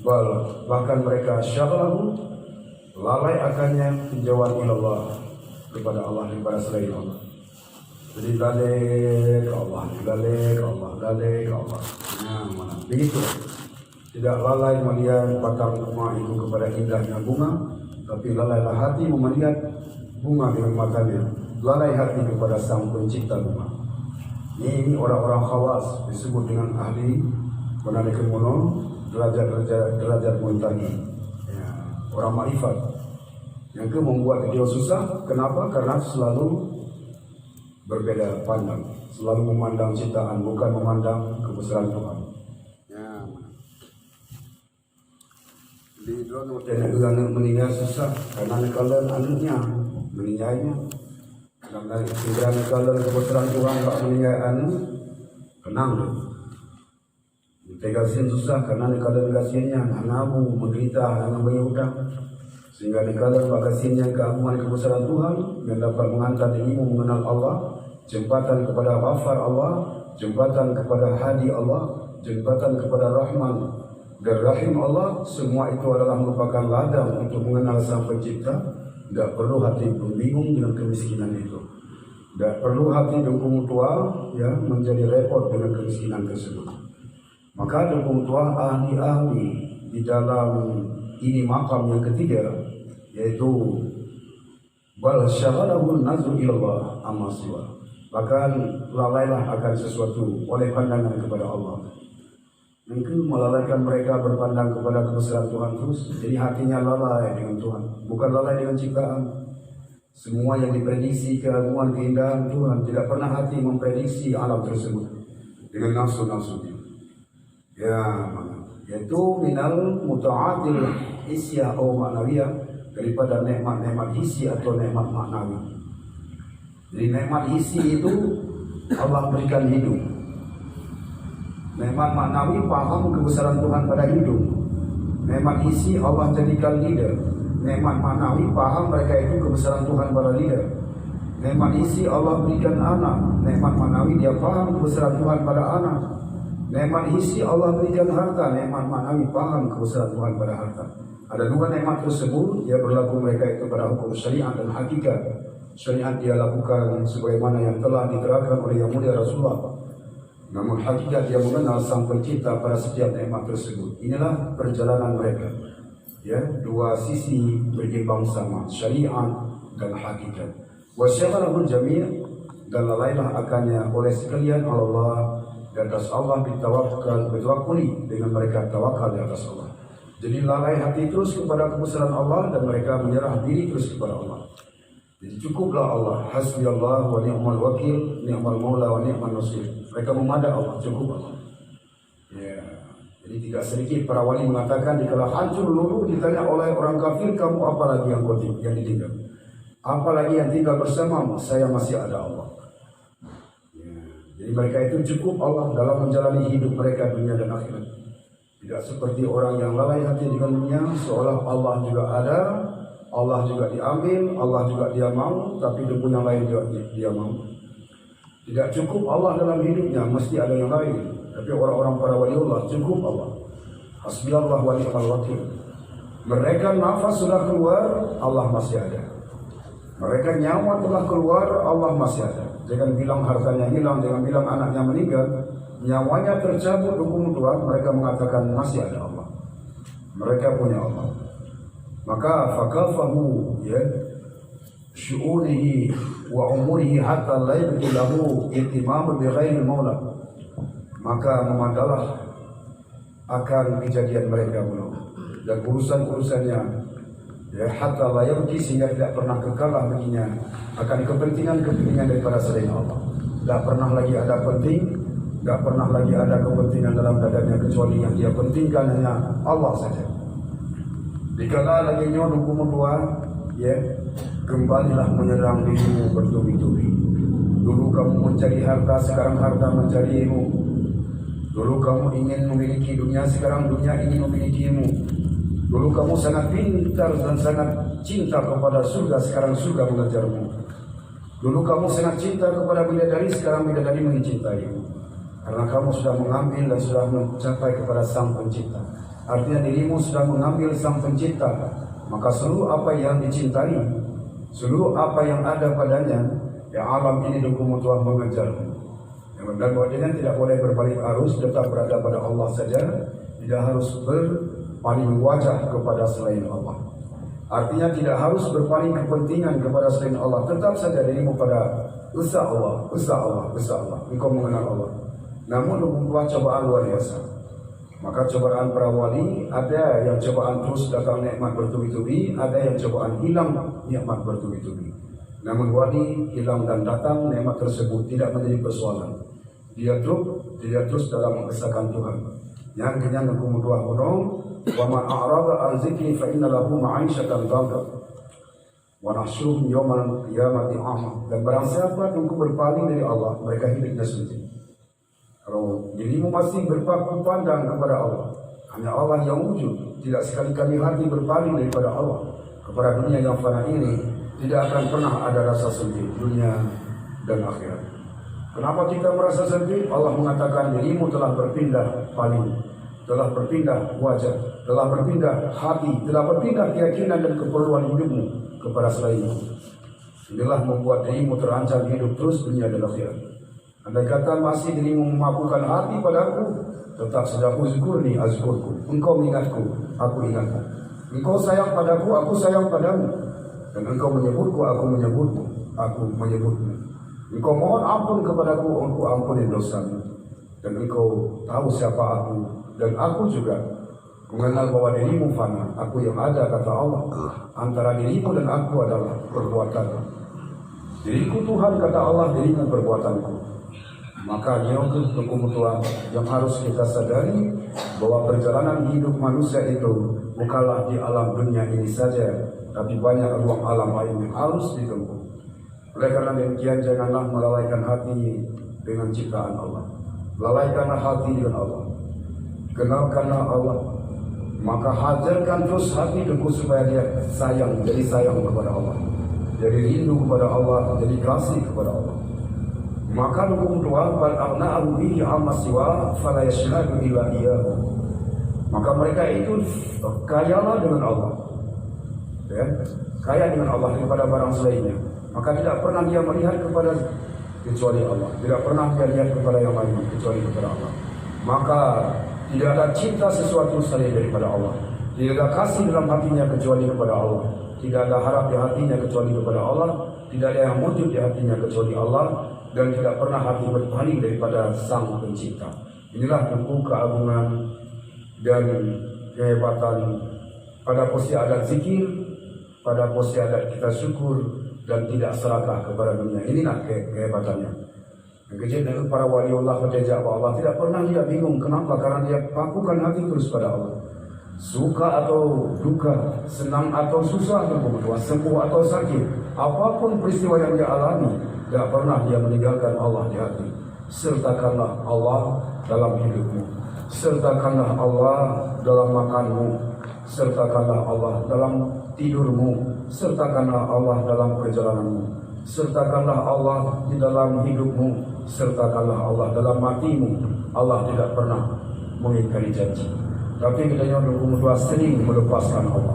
bal, bahkan mereka syaghalahu, lalai akannya tinjauan ilallah, kepada Allah daripada selain Allah. Jadi lalai ke Allah, lalai ke Allah, lalai ke Allah. Nah, mana? Begitu. Tidak lalai melihat batang bunga itu kepada indahnya bunga, tapi lalailah hati melihat bunga dengan matanya. Lalai hati kepada Sang Pencipta bunga. Ini orang-orang khawas, disebut dengan ahli menalika mono, derajat muntahi. Ya, orang ma'rifat. Yang ke membuat dia susah. Kenapa? Karena selalu berbeda pandang, selalu memandang ciptaan, bukan memandang kebesaran Tuhan. Ya, di drone dan meninggal susah karena nekalan anaknya meninggalnya. Karena segera nekalan kebesaran Tuhan tak meninggal anak, tenang deh. Ditegasin susah karena nekalan kasihnya, anakmu menderita, anak banyak hutang. Sehingga dikala bagasinya keagungan kebesaran Tuhan yang dapat mengantar dirimu mengenal Allah, jembatan kepada Ghafar Allah, jembatan kepada Hadi Allah, jembatan kepada Rahman dan Rahim Allah. Semua itu adalah merupakan ladang untuk mengenal Sang Pencipta. Tidak perlu hati bingung dengan kemiskinan itu. Tidak perlu hati dukung tua ya menjadi repot dengan kemiskinan tersebut. Maka dukung tua ahli-ahli di dalam ini makam yang ketiga, yaitu bal syaghalahu nazu ilallah amma siwa. Bahkan lalailah akan sesuatu oleh pandangan kepada Allah. Mungkin melalaikan mereka berpandang kepada kebesaran Tuhan terus. Jadi hatinya lalai dengan Tuhan, bukan lalai dengan ciptaan. Semua yang diprediksi keagungan keindahan Tuhan, tidak pernah hati memprediksi alam tersebut dengan nafsu-nafsunya. Ya, yaitu minal muta'atil hisyah atau maknawiyah, daripada nikmat-nikmat hisi atau nikmat maknawi. Jadi nikmat hisi itu Allah berikan hidup. Nikmat maknawi paham kebesaran Tuhan pada hidup. Nikmat hisi Allah jadikan lidah. Nikmat maknawi paham mereka itu kebesaran Tuhan pada lidah. Nikmat hisi Allah berikan anak. Nikmat maknawi dia paham kebesaran Tuhan pada anak. Nikmat hisi Allah berikan harta, nikmat maknawi paham kebesaran Tuhan pada harta. Ada dua nikmat tersebut, dia berlaku mereka itu pada hukum syariat dan hakikat. Syariat dia lakukan sebagaimana yang telah diterangkan oleh Yang Mulia Rasulullah. Namun hakikat dia mengenal Sang Pencipta pada setiap nikmat tersebut. Inilah perjalanan mereka. Ya, dua sisi berimbang sama, syariat dan hakikat. Wa syaghalahul jami' dan lalailah akannya oleh sekalian Allah. Di atas Allah bertawakuli dengan mereka tawakal di atas Allah. Jadi lalai hati terus kepada kebesaran Allah dan mereka menyerah diri terus kepada Allah. Jadi cukuplah Allah, hasbiyallah wa ni'mal wakil, ni'mal maula wa ni'mal nasir. Mereka memandang Allah, cukup Allah. Ya. Jadi tidak sedikit para wali mengatakan, jika hancur luluh ditanya oleh orang kafir, kamu apa lagi yang ditinggal? Apalagi yang tinggal bersamamu? Saya masih ada Allah. Ya. Jadi mereka itu cukup Allah dalam menjalani hidup mereka dunia dan akhirat. Tidak seperti orang yang lalai hati dengan dunia, seolah Allah juga ada, Allah juga diambil, Allah juga dia mau, tapi dengan yang lain juga dia mau. Tidak cukup Allah dalam hidupnya, mesti ada yang lain. Tapi orang-orang para waliullah cukup Allah. Hasbiyallah wa ni'mal wakil. Mereka nafas sudah keluar, Allah masih ada. Mereka nyawa telah keluar, Allah masih ada. Jangan bilang hartanya hilang, jangan bilang anaknya meninggal, nyawanya tercabut hukum Tuhan, mereka mengatakan masih ada Allah. Mereka punya Allah. Maka fakafahu ya syu'unihi wa umurihi hatta la yabqi lahu ihtimamu bi ghairi maula. Maka memadalah akan kejadian mereka belum dan urusan-urusannya ya hatta la yabqi, sehingga tidak pernah kekalah baginya akan kepentingan daripada selain Allah. Tidak pernah lagi ada penting, tidak pernah lagi ada kepentingan dalam dadanya kecuali yang dia pentingkan hanya Allah saja. Dikala lagi nyodok Tuhan, ya, kembalilah menyerang dirimu bertubi-tubi. Dulu kamu mencari harta, sekarang harta mencarimu. Dulu kamu ingin memiliki dunia, sekarang dunia ingin memilikimu. Dulu kamu sangat pintar dan sangat cinta kepada surga, sekarang surga mengejarmu. Dulu kamu sangat cinta kepada bidadari, sekarang bidadari mencintaimu. Karena kamu sudah mengambil dan sudah mencapai kepada Sang Pencipta. Artinya dirimu sudah mengambil Sang Pencipta, maka seluruh apa yang dicintai, seluruh apa yang ada padanya, ya alam ini hukum Tuhan mengejarmu. Dan bahwasanya tidak boleh berbalik arus, tetap berada pada Allah saja, tidak harus berpaling wajah kepada selain Allah. Artinya tidak harus berpaling kepentingan kepada selain Allah, tetap saja dirimu pada usaha Allah, usaha Allah, usaha Allah. Engkau mengenal Allah. Namun hukum Tuhan cobaan luar biasa. Maka cobaan para wali, ada yang cobaan terus datang nikmat bertubi-tubi, ada yang cobaan hilang nikmat bertubi-tubi. Namun wali hilang dan datang nikmat tersebut tidak menjadi persoalan. Dia terus dalam mengesahkan Tuhan. Yang kenyang hukum Tuhan gunung, wa man a'rada an zikri fa inna lahu ma'isyatan dhanka wa nahsyuruhum yawmal qiyamati a'ma. Dan barang siapa yang berpaling dari Allah, mereka hidupnya sempit. Kalau dirimu masih berpaku pandang kepada Allah, hanya Allah yang wujud, tidak sekali-kali hati berpaling daripada Allah kepada dunia yang fana ini, tidak akan pernah ada rasa sempit dunia dan akhirat. Kenapa kita merasa sempit? Allah mengatakan dirimu telah berpindah paling, telah berpindah wajah, telah berpindah hati, telah berpindah keyakinan dan keperluan hidupmu kepada selainmu. Inilah membuat dirimu terancam hidup terus dunia dan akhirat. Andai kata masih dirimu memabukkan hati padaku, tetap saja uzkurni azkurku. Engkau mengingatku, aku ingatmu. Engkau sayang padaku, aku sayang padamu. Dan engkau menyebutku, aku menyebutmu, aku menyebutmu. Engkau mohon ampun kepadaku, aku ampuni dosamu. Dan engkau tahu siapa aku, dan aku juga mengenal bahwa dirimu fana, aku yang ada, kata Allah. Antara dirimu dan aku adalah perbuatan. Diriku Tuhan, kata Allah, dirimu perbuatanku. Maka nyokut hukum Tuhan yang harus kita sadari bahwa perjalanan hidup manusia itu bukanlah di alam dunia ini saja, tapi banyak ruang alam lain yang harus ditempuh. Oleh karena demikian, janganlah melalaikan hati dengan ciptaan Allah. Lalaikanlah hati dengan Allah. Kenalkanlah Allah. Maka hajarkan terus hati itu supaya dia sayang, jadi sayang kepada Allah, jadi rindu kepada Allah, jadi kasih kepada Allah. Maka hukum Tuhan bal aghna'ahu bihi 'amma siwa fala yashhadu illa iyyahu. Maka mereka itu kayalah dengan Allah, ya, kaya dengan Allah daripada barang selainnya. Maka tidak pernah dia melihat kepada kecuali Allah, tidak pernah dia lihat kepada yang lain kecuali kepada Allah. Maka tidak ada cinta sesuatu selain daripada Allah, tidak ada kasih dalam hatinya kecuali kepada Allah, tidak ada harap di hatinya kecuali kepada Allah, tidak ada yang wujud di hatinya kecuali Allah, dan tidak pernah hati berpaling daripada Sang Pencipta. Inilah bentuk keagungan dan kehebatan pada posisi adat zikir, pada posisi adat kita syukur, dan tidak serakah kepada dunia. Inilah kehebatannya. Yang kecil itu para wali Allah berjejak Allah tidak pernah dia bingung. Kenapa? Karena dia pakukan hati terus pada Allah. Suka atau duka, senang atau susah, sembuh atau sakit, apapun peristiwa yang dia alami, tidak pernah dia meninggalkan Allah di hati. Sertakanlah Allah dalam hidupmu, sertakanlah Allah dalam makanmu, sertakanlah Allah dalam tidurmu, sertakanlah Allah dalam perjalananmu, sertakanlah Allah di dalam hidupmu, sertakanlah Allah dalam matimu. Allah tidak pernah mengingkari janji. Tapi kita yang 22 sering melepaskan Allah.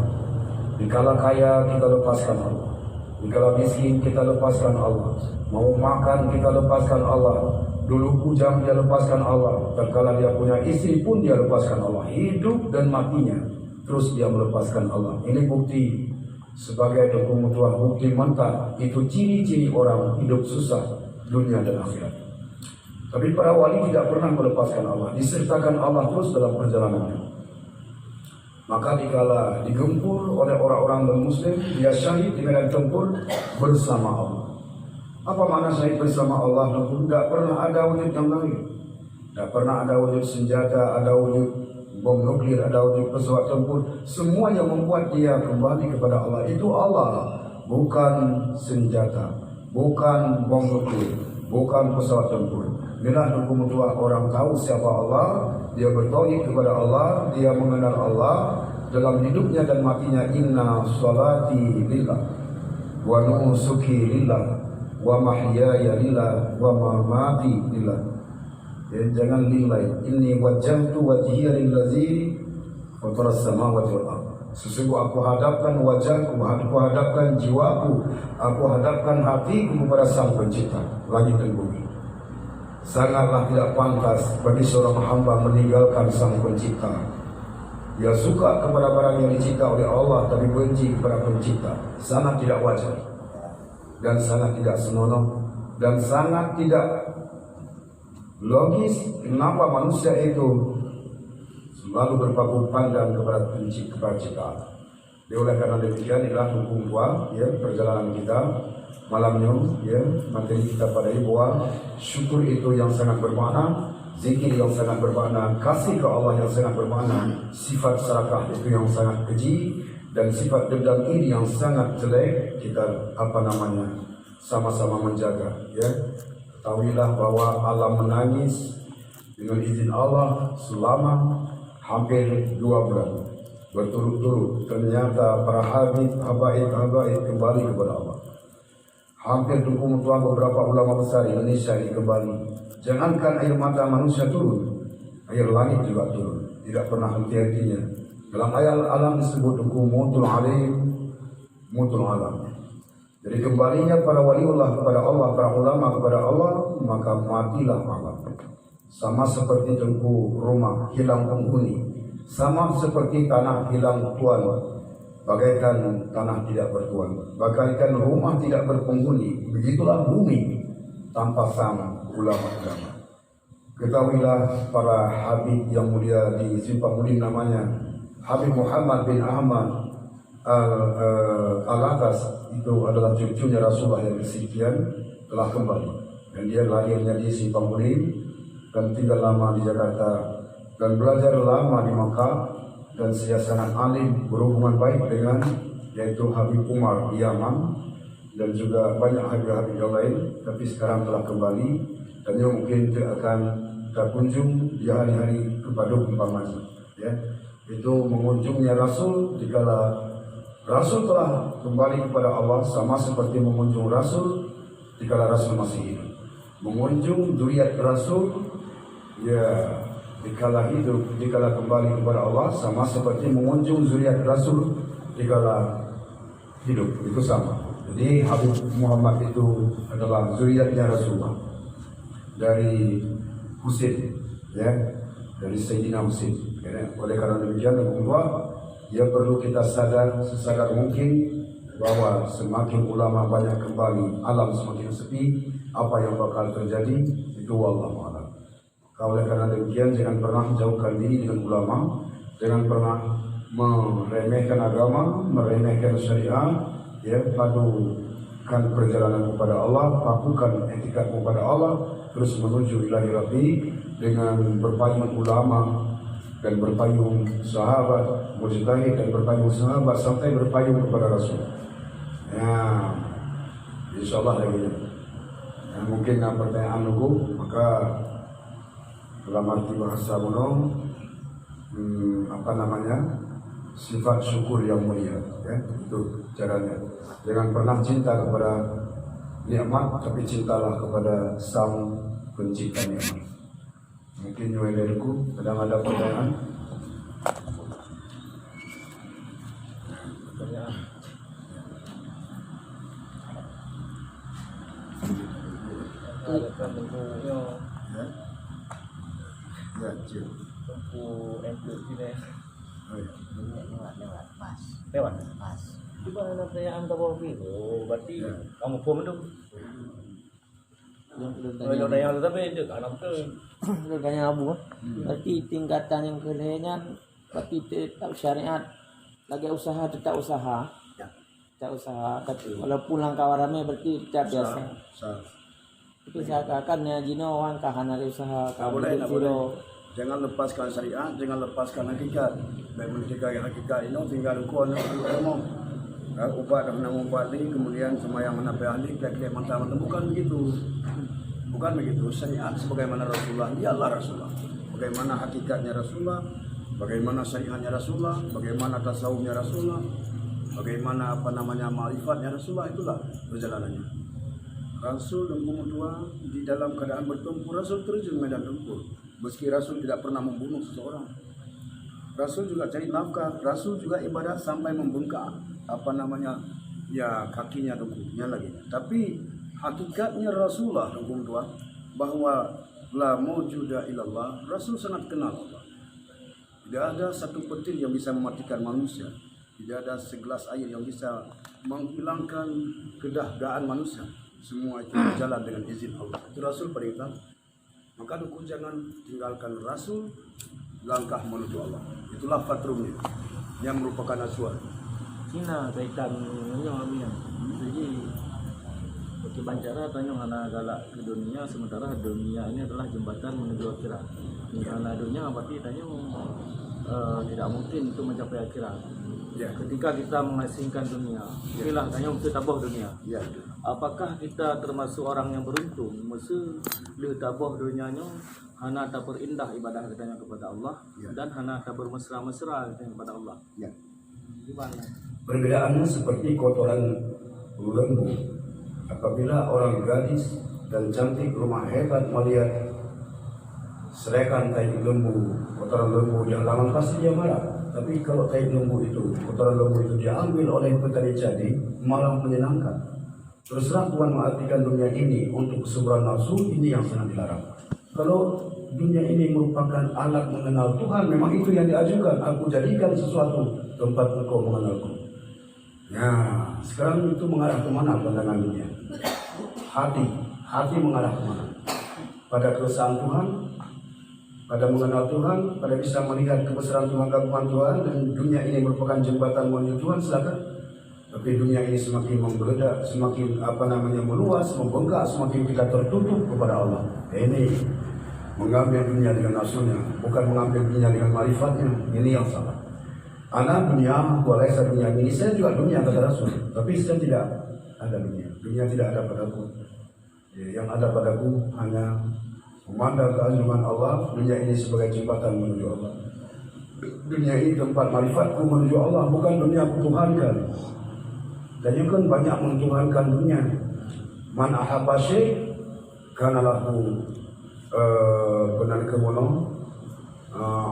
Dikala kaya kita lepaskan Allah, dikala miskin kita lepaskan Allah, mau makan kita lepaskan Allah, dulu bujang dia lepaskan Allah, terkala dia punya istri pun dia lepaskan Allah, hidup dan matinya terus dia melepaskan Allah. Ini bukti sebagai dukung mutuah, bukti mentah. Itu ciri-ciri orang hidup susah dunia dan akhirat. Tapi para wali tidak pernah melepaskan Allah, disertakan Allah terus dalam perjalanannya. Maka dikala digempur oleh orang-orang non-muslim, dia syahid di medan tempur bersama Allah. Apa makna syahid bersama Allah? Tidak pernah ada wujud yang lain. Tidak pernah ada wujud senjata, ada wujud bom nuklir, ada wujud pesawat tempur. Semua yang membuat dia kembali kepada Allah itu Allah, bukan senjata, bukan bom nuklir, bukan pesawat tempur. Bila hukum mutlak orang tahu siapa Allah, dia bertauhid kepada Allah, dia mengenal Allah dalam hidupnya dan matinya. Inna sholati lillah wa nusuki lillah wa mahyaya lillah wa mamati lillah. Jangan lillah. Inni wajjahtu wajhiya lillazi fataras samawati wal ardh. Sesungguhnya aku hadapkan wajahku, aku hadapkan jiwaku, aku hadapkan hatiku kepada Sang Pencipta langit dan bumi. Sangatlah tidak pantas bagi seorang hamba meninggalkan Sang Pencipta. Dia suka kepada barang yang dicipta oleh Allah tapi benci kepada Pencipta. Sangat tidak wajar dan sangat tidak senonoh dan sangat tidak logis. Kenapa manusia itu selalu berpaku pandang kepada Pencipta? Oleh karena demikian, inilah hukum dua, ya, perjalanan kita malamnya, ya, materi kita pada bahwa syukur itu yang sangat bermakna, zikir yang sangat bermakna, kasih ke Allah yang sangat bermakna, sifat serakah itu yang sangat keji, dan sifat dendam iri yang sangat jelek. Kita sama-sama menjaga, ya. Tahuilah bahwa alam menangis dengan izin Allah selama hampir 2 bulan berturut-turut. Ternyata para habaib kembali kepada Allah. Hampir dukung tuan beberapa ulama besar Indonesia ini kembali. Jangankan air mata manusia turun, air langit juga turun, tidak pernah henti-hentinya. Dalam ayat alam disebut dukung mutul alim, mutul alam. Jadi kembalinya para waliullah kepada Allah, para ulama kepada Allah, maka matilah alam. Sama seperti tengku rumah hilang penghuni, sama seperti tanah hilang tuan, bagaikan tanah tidak bertuan, bagaikan rumah tidak berpenghuni. Begitulah bumi tanpa sang ulama-ulama. Ketahuilah para habib yang mulia di Simpang Mulim, namanya Habib Muhammad bin Ahmad Al-Atas, itu adalah cucunya Rasulullah yang kesekian, telah kembali. Dan dia lahirnya di Simpang Mulim dan tinggal lama di Jakarta dan belajar lama di Makkah, dan saya sangat alim, berhubungan baik dengan yaitu Habib Umar di Yaman dan juga banyak habib-habib yang lain. Tapi sekarang telah kembali dan dia mungkin akan terkunjung di hari-hari kepada umpamanya, ya, itu mengunjungnya Rasul dikala Rasul telah kembali kepada Allah, sama seperti mengunjung Rasul dikala Rasul masih hidup. Mengunjung zuriat Rasul, ya, dikala hidup, dikala kembali kepada Allah, sama seperti mengunjung zuriat Rasul dikala hidup, itu sama. Jadi Habib Muhammad itu adalah zuriatnya Rasulullah dari Husain, ya, dari Sayyidina Husain. Ya. Oleh karena demikian, ya perlu kita sadar sesadar mungkin bahwa semakin ulama banyak kembali, alam semakin sepi. Apa yang bakal terjadi itu wallahu a'lam. Oleh karena demikian, jangan pernah jauhkan diri dengan ulama, jangan pernah meremehkan agama, meremehkan syariat, ya, padu perjalanan kepada Allah, lakukan etikat kepada Allah, terus menuju ilahi Rabbi dengan berpayung ulama dan berpayung sahabat, mujtahid dan berpayung sahabat sampai berpayung kepada Rasul. Ya, insyaallah lagi. Ya, mungkin pertanyaan lugu, maka dalam arti bahasa kuno sifat syukur yang mulia, ya, itu caranya. Jangan pernah cinta kepada nikmat, tapi cintalah kepada Sang Pencipta nikmat. Mungkin nyuwaiku sedang ada pertanyaan. Ya, cik. Lewat pas. Coba ada pertanyaan tahu berarti kamu pun itu. Kalau yang tapi itu anak tu. Harganya abu. Berarti tingkatan yang kedua berarti tetap syariat. Lagi usaha tetap usaha. Tetap usaha. Tapi walaupun langkah warame berarti tetap biasa. Tapi seakan-akan ya jino orang kahan ada usaha. Boleh. Jangan lepaskan syariat, jangan lepaskan hakikat. Dan menjaga hakikat ini tinggal ukuran ilmu. Ubat dan ubat ini kemudian semayang menapi ahli kayak mantap-mantap, bukan begitu. Bukan begitu. Syariat sebagaimana Rasulullah, dia Allah Rasulullah. Bagaimana hakikatnya Rasulullah, bagaimana syariatnya Rasulullah, bagaimana tasawufnya Rasulullah, bagaimana ma'rifatnya Rasulullah, itulah perjalanannya. Rasul dan tua di dalam keadaan bertempur, Rasul terjun medan tempur. Meski Rasul tidak pernah membunuh seseorang. Rasul juga cari nafkah, Rasul juga ibadah sampai membengkak kakinya dengkulnya lagi. Tapi hakikatnya Rasulullah dengkul tua bahwa la maujuda ilallah, Rasul sangat kenal Allah. Tidak ada satu petir yang bisa mematikan manusia. Tidak ada segelas air yang bisa menghilangkan kedahgaan manusia. Semua itu berjalan dengan izin Allah. Itu Rasul paling tahu. Maka dukun jangan tinggalkan Rasul, langkah menuju Allah. Itulah fatrumnya yang merupakan acuan. Cina kaitan dengan jadi Bancara tanya karena galak ke dunia, sementara dunia ini adalah jembatan menuju akhirat. Karena dunia berarti tanya tidak mungkin untuk mencapai akhirat. Ya. Ketika kita mengasingkan dunia, inilah tanya untuk tabah dunia. Ya. Apakah kita termasuk orang yang beruntung? Mesti le tabah dunianya hana tak berindah ibadah katanya kepada Allah, ya, dan hana tak bermesra-mesra katanya kepada Allah. Ya. Gimana? Perbedaannya seperti kotoran lembu. Apabila orang gadis dan cantik rumah hebat melihat serekan tai lembu, kotoran lembu di halaman, pasti dia marah. Tapi kalau tai lembu itu, kotoran lembu itu diambil oleh petani jadi, malah menyenangkan. Terserah Tuhan mengartikan dunia ini untuk kesuburan nafsu, ini yang sangat dilarang. Kalau dunia ini merupakan alat mengenal Tuhan, memang itu yang diajukan. Aku jadikan sesuatu tempat engkau mengenalku. Nah, sekarang itu mengarah kemana pandangan dunia? Hati mengarah kemana? Pada keresahan Tuhan, pada mengenal Tuhan, pada bisa melihat kebesaran Tuhan, keagungan Tuhan, dan dunia ini merupakan jembatan menuju Tuhan, silakan. Tapi dunia ini semakin menggeledak, semakin meluas, membengkak, semakin kita tertutup kepada Allah. Ini mengambil dunia dengan nafsunya, bukan mengambil dunia dengan marifatnya. Ini yang salah. Anak dunia, boleh saya dunia ini, saya juga dunia kata Rasul, tapi saya tidak ada dunia. Dunia tidak ada padaku. Yang ada padaku hanya memandang keagungan Allah. Dunia ini sebagai jembatan menuju Allah. Dunia ini tempat marifatku menuju Allah, bukan dunia kutuhankan. Dan juga banyak mentuhankan dunia. Man ahabba syai' kana lahu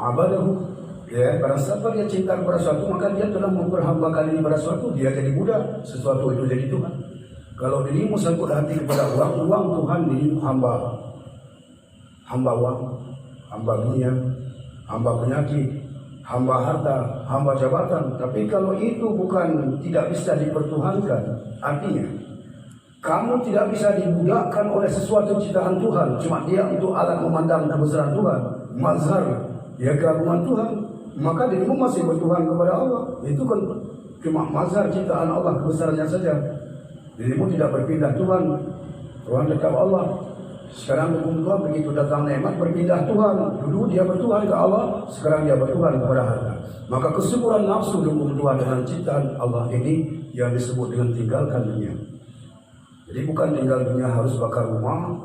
abadahu. Ya, pada saat dia cinta kepada sesuatu, maka dia telah memperhambakan ini pada sesuatu, dia jadi budak, sesuatu itu jadi Tuhan. Kalau dirimu sangkut hati kepada uang Tuhan, dirimu hamba uang, hamba dunia, hamba penyakit, hamba harta, hamba jabatan. Tapi kalau itu bukan tidak bisa dipertuhankan, artinya kamu tidak bisa dibudakkan oleh sesuatu ciptaan Tuhan. Cuma dia itu alat memandang kebesaran Tuhan, mazhar, ya keagungan Tuhan. Maka dirimu masih bertuhan kepada Allah. Itu kan cuma mazhar ciptaan Allah, kebesarannya saja. Dirimu tidak berpindah Tuhan. Tuhan tetap Allah. Sekarang hukum Tuhan begitu datang nikmat berpindah Tuhan. Dulu dia bertuhan ke Allah, sekarang dia bertuhan kepada harta. Maka kesuburan nafsu hukum Tuhan dengan ciptaan Allah ini yang disebut dengan tinggalkan dunia. Jadi bukan tinggal dunia harus bakar rumah,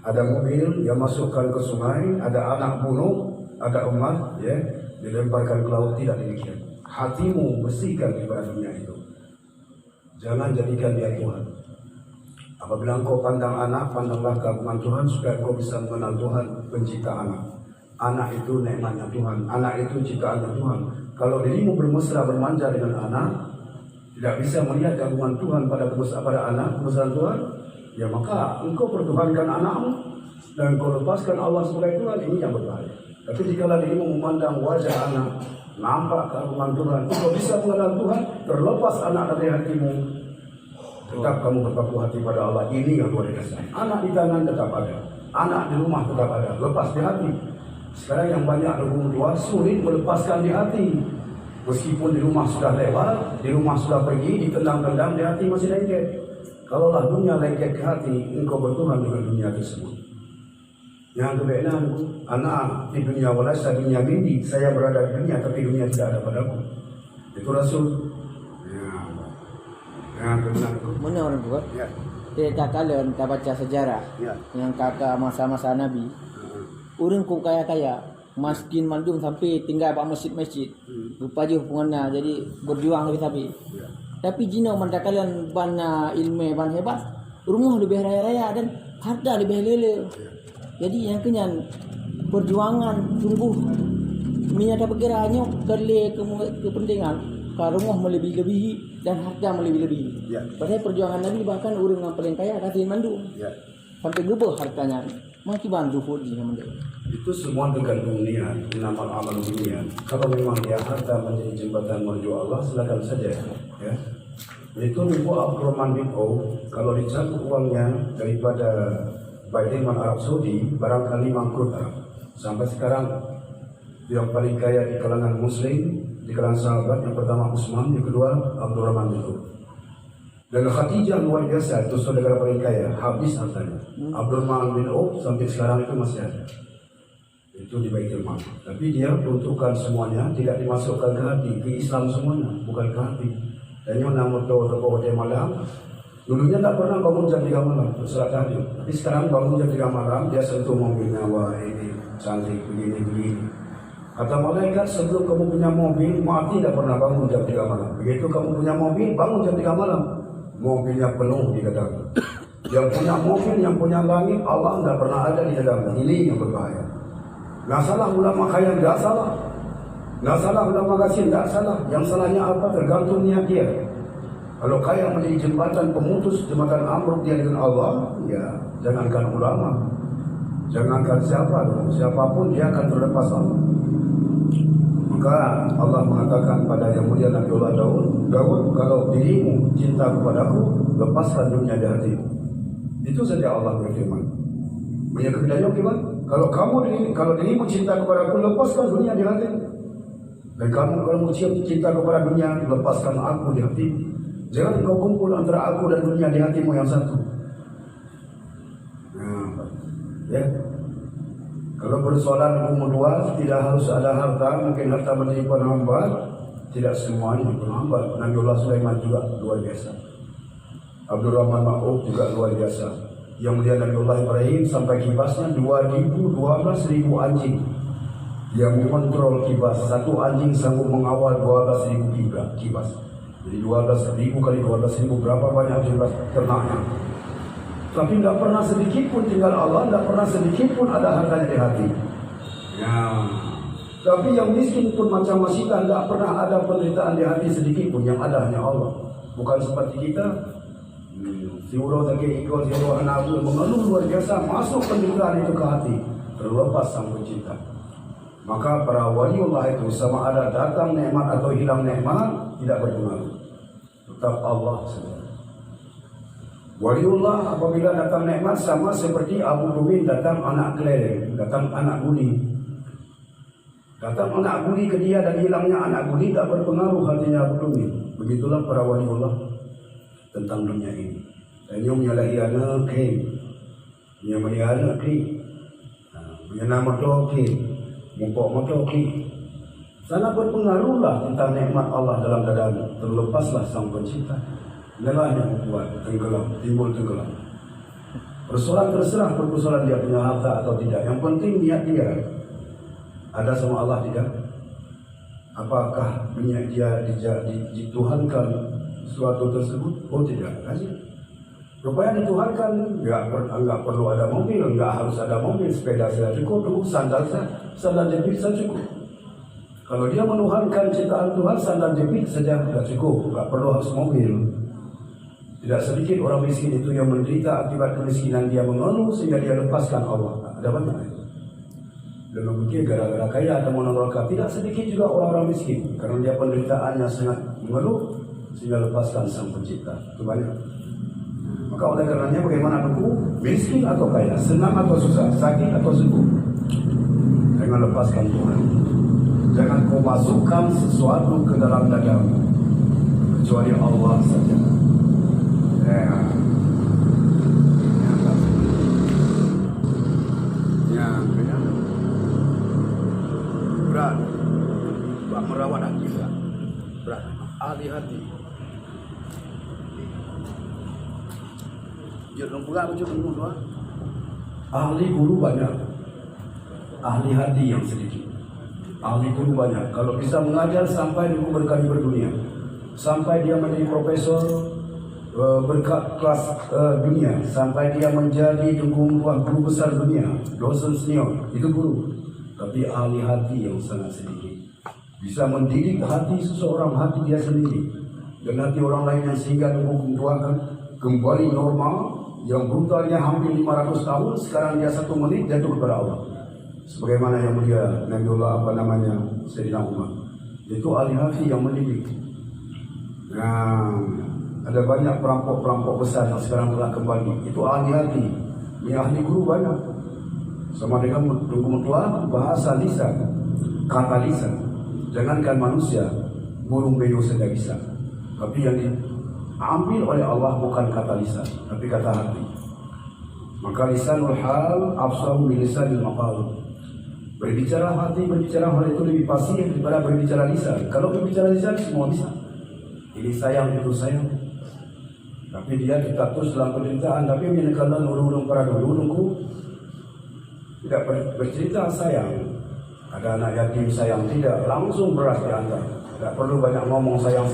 ada mobil yang masukkan ke sungai, ada anak bunuh, ada umat ya dilemparkan ke laut, tidak demikian. Hatimu bersihkan daripada dunia itu. Jangan jadikan dia Tuhan. Apabila engkau pandang anak, pandanglah keagungan Tuhan supaya engkau bisa mengenal Tuhan pencipta anak. Anak itu nikmatnya Tuhan, anak itu ciptaannya Tuhan. Kalau dirimu bermesra bermanja dengan anak, tidak bisa melihat keagungan Tuhan pada anak, kemesraan Tuhan, ya maka engkau pertuhankan anakmu dan engkau lepaskan Allah sebagai Tuhan, ini yang berbahaya. Tapi jika dirimu memandang wajah anak, nampak keagungan Tuhan, engkau bisa mengenal Tuhan, terlepas anak dari hatimu, tetap kamu berpaku hati pada Allah. Ini yang luar biasa. Anak di tangan tetap ada, anak di rumah tetap ada, lepas di hati. Sekarang yang banyak orang tua sulit melepaskan di hati. Meskipun di rumah sudah lewat, di rumah sudah pergi, ditendang-tendang, di hati masih lengket. Kalaulah dunia lengket ke hati, engkau bertuhan dengan dunia tersebut. Yang kedua, anak di dunia walasa dunia mimpi, saya berada di dunia tapi dunia tidak ada padaku. Itu Rasul. Mana orang tua? Ya. Kita kalian kita baca sejarah Ya. yang kakak masa-masa Nabi. Orang ku kaya-kaya, miskin mandung sampai tinggal pak masjid-masjid. Lupa je hubungannya, jadi berjuang lebih Ya. Tapi jino manda kalian bana ilmu ban hebat, rumah lebih raya-raya dan harta lebih lele. Jadi yang kenyan perjuangan sungguh minyak dapat kiranya kerle kepentingan kalau rumah melebihi-lebihi dan harta melebihi-lebihi. Ya. Padahal perjuangan Nabi bahkan orang yang paling kaya kasih mandu Ya. sampai gebah hartanya. Maki bantu fudi nama dia. Itu semua tergantung niat, nama amal niat. Kalau memang dia harta menjadi jembatan menuju Allah, silakan saja. Ya. Itu Ibu Abdurrahman bin Auf, kalau dicabut uangnya daripada Baitul Arab Saudi, barangkali mangkrut Arab. Sampai sekarang yang paling kaya di kalangan Muslim, di kalangan sahabat, yang pertama Utsman, yang kedua Abdurrahman bin Auf. Dan Khadijah luar biasa, itu saudara paling kaya, habis hartanya. Abdurrahman bin Auf sampai sekarang itu masih ada. Itu di Baitul Mal. Tapi dia peruntukan semuanya, tidak dimasukkan ke hati, ke Islam semuanya, bukan ke hati. Dan yang nama tahu dia malam, dulunya tak pernah bangun jam 3 malam, bersolat tahajud. Tapi sekarang bangun jam 3 malam, dia sentuh mobilnya, wah ini cantik, begini. Kata malaikat, sebelum kamu punya mobil, mati tak pernah bangun jam 3 malam. Begitu kamu punya mobil, bangun jam 3 malam. Mobilnya penuh di dalam. Yang punya mobil, yang punya langit, Allah tidak pernah ada di dalam. Ini yang berbahaya. Nggak salah ulama kaya, nggak salah. Nggak salah ulama kasih, nggak salah. Yang salahnya apa? Tergantung niat dia. Kalau kaya menjadi jembatan pemutus, jembatan amruk dia dengan Allah, ya jangankan ulama, jangankan siapapun dia akan terlepas Allah. Maka Allah mengatakan pada yang mulia Nabi Allah Daud, kalau dirimu cinta kepadaku, lepaskan dunia di hatimu. Itu saja Allah berfirman. Menyebutnya gimana? Kalau dirimu cinta kepadaku, lepaskan dunia di hatimu. Dan kalau cinta kepada dunia, lepaskan aku di hatimu. Jangan kau kumpul antara aku dan dunia di hatimu yang satu. Nah, ya. Kalau persoalan umur luas, tidak harus ada harta, mungkin harta menjadi penghambat, tidak semuanya penghambat. Nabiullah Sulaiman juga luar biasa. Abdurrahman bin Auf juga luar biasa. Yang mulia Nabiullah Ibrahim sampai kibasnya 12.000 anjing yang mengontrol kibas. Satu anjing sanggup mengawal 12.000 kibas. Jadi 12.000 kali 12.000 berapa banyak jumlah ternaknya. Tapi tidak pernah sedikit pun tinggal Allah, tidak pernah sedikit pun ada hartanya di hati. Ya. Tapi yang miskin pun macam masita, tidak pernah ada penderitaan di hati sedikit pun, yang ada hanya Allah. Bukan seperti kita. Si Uro tadi ikut, si Uro Anabu mengeluh luar biasa, masuk penderitaan itu ke hati, terlepas sang pencipta. Maka para waliullah itu sama ada datang nikmat atau hilang nikmat tidak berpengaruh. Tetap Allah saja. Waliullah apabila datang nikmat sama seperti Abu Rubin datang anak keleleng, datang anak buli. Datang anak buli ke dia dan hilangnya anak buli tak berpengaruh hatinya Abu Rubin. Begitulah para waliullah tentang dunia ini. Dan yang menyalahi anak ke, yang menyalahi anak ke, menyana motor ke, mumpuk motor ke. Sana berpengaruhlah tentang nikmat Allah dalam keadaan terlepaslah sang pencipta. Inilah yang membuat tenggelam, timbul tenggelam. Persoalan terserah persoalan dia punya harta atau tidak. Yang penting niat dia ada sama Allah tidak. Apakah niat dia dituhankan suatu tersebut? Oh tidak. Rupanya dituhankan, enggak perlu ada mobil, enggak harus ada mobil, sepeda saja cukup, sandal jepit saja cukup. Kalau dia menuhankan ciptaan Tuhan, sandal jepit saja sudah cukup, enggak perlu harus mobil. Tidak sedikit orang miskin itu yang menderita akibat kemiskinan, dia mengeluh sehingga dia lepaskan Allah. Ada banyak. Dan mungkin gara-gara kaya atau monoloka, tidak sedikit juga orang-orang miskin karena dia penderitaannya sangat mengeluh sehingga lepaskan sang pencipta. Itu banyak. Maka oleh karenanya bagaimana aku miskin atau kaya, senang atau susah, sakit atau sembuh, jangan lepaskan Tuhan. Jangan kau masukkan sesuatu ke dalam dadamu kecuali Allah saja. Berat, merawat hati berat, ahli hati. Jangan pula macam itu doa. Ahli guru banyak, ahli hati yang sedikit. Ahli guru banyak. Kalau bisa mengajar sampai dia berkali berdunia, sampai dia menjadi profesor berkelas dunia, sampai dia menjadi guru besar dunia, dosen senior, itu guru. Tapi ahli hati yang sangat sedikit. Bisa mendidik hati seseorang, hati dia sendiri, dan hati orang lain yang sehingga tuakan kembali normal. Yang brutalnya hampir 500 tahun, sekarang dia 1 menit jatuh kepada Allah. Sebagaimana yang mulia Nabiullah Sayyidina Umar. Itu ahli hati yang mendidik. Nah, ada banyak perampok-perampok besar yang sekarang telah kembali. Itu ahli hati. Ini ahli guru banyak. Sama dengan tunggu mutlak bahasa lisan, kata lisan. Jangankan manusia, burung beo saja bisa. Tapi yang diambil oleh Allah bukan kata lisan, tapi kata hati. Maka lisanul hal afsahu min lisanil maqal. Berbicara hati, berbicara hal itu lebih fasih daripada berbicara lisan. Kalau berbicara lisan semua bisa. Ini sayang, itu sayang. Tapi dia tetap terus dalam penderitaan. Tapi menyatakan ulung-ulung para dulu-ulungku tidak bercerita sayang. Ada anak yatim sayang, tidak, langsung beras diantar. Tidak perlu banyak ngomong sayang.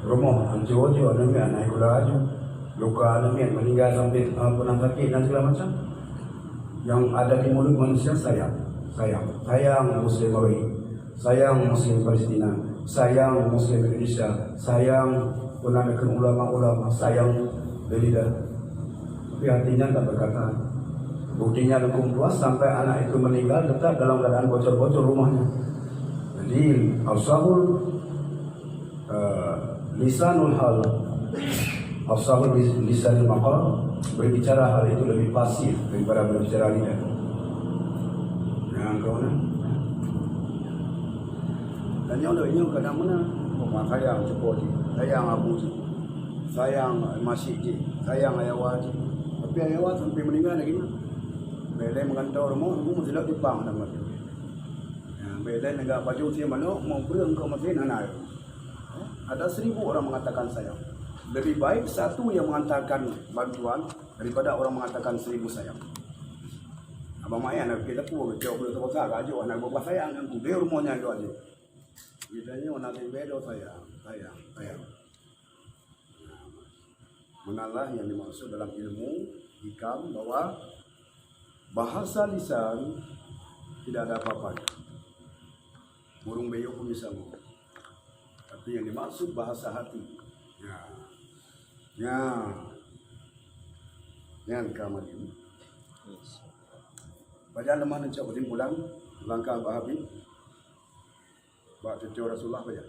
Rumah hancur-hancur, naik laju, luka, meninggal sampai pernah sakit dan segala macam. Yang ada di mulut manusia sayang Muslim Melayu, sayang Muslim Palestina, sayang Muslim Indonesia, sayang penampakan ulama-ulama, sayang lidah. Tapi hatinya tak berkata. Buktinya dukung puas sampai anak itu meninggal tetap dalam keadaan bocor-bocor rumahnya. Jadi al-sahul lisanul hal, al-sahul lisanul maqal, berbicara hal itu lebih pasif daripada berbicara lidah. Yang kawan. Dan yang lainnya kadang mana? Sayang cepat, sayang abu, sayang masih, sayang ayawat. Tapi ayawat sampai meninggal lagi mana? Belai mengantau rumah, rumah mesti nak dipang nama tu. Belai negara baju dia mana, mau berang kau mesti nanai. Ada 1000 orang mengatakan sayang. Lebih baik satu yang mengatakan bantuan daripada orang mengatakan 1000 sayang. Abang Maya nak kita pun jauh boleh terus aja anak bapa sayang kan dia rumahnya itu aja. Bidanya orang bedo sayang. Menalah yang dimaksud dalam ilmu hikam bahwa bahasa lisan tidak ada apa-apa. Burung beo pun bisa ngomong. Tapi yang dimaksud bahasa hati. Yang kamar ini. Baca lemah dan cakap kesimpulan langkah Pak Habib. Baca cucu Rasulullah baca.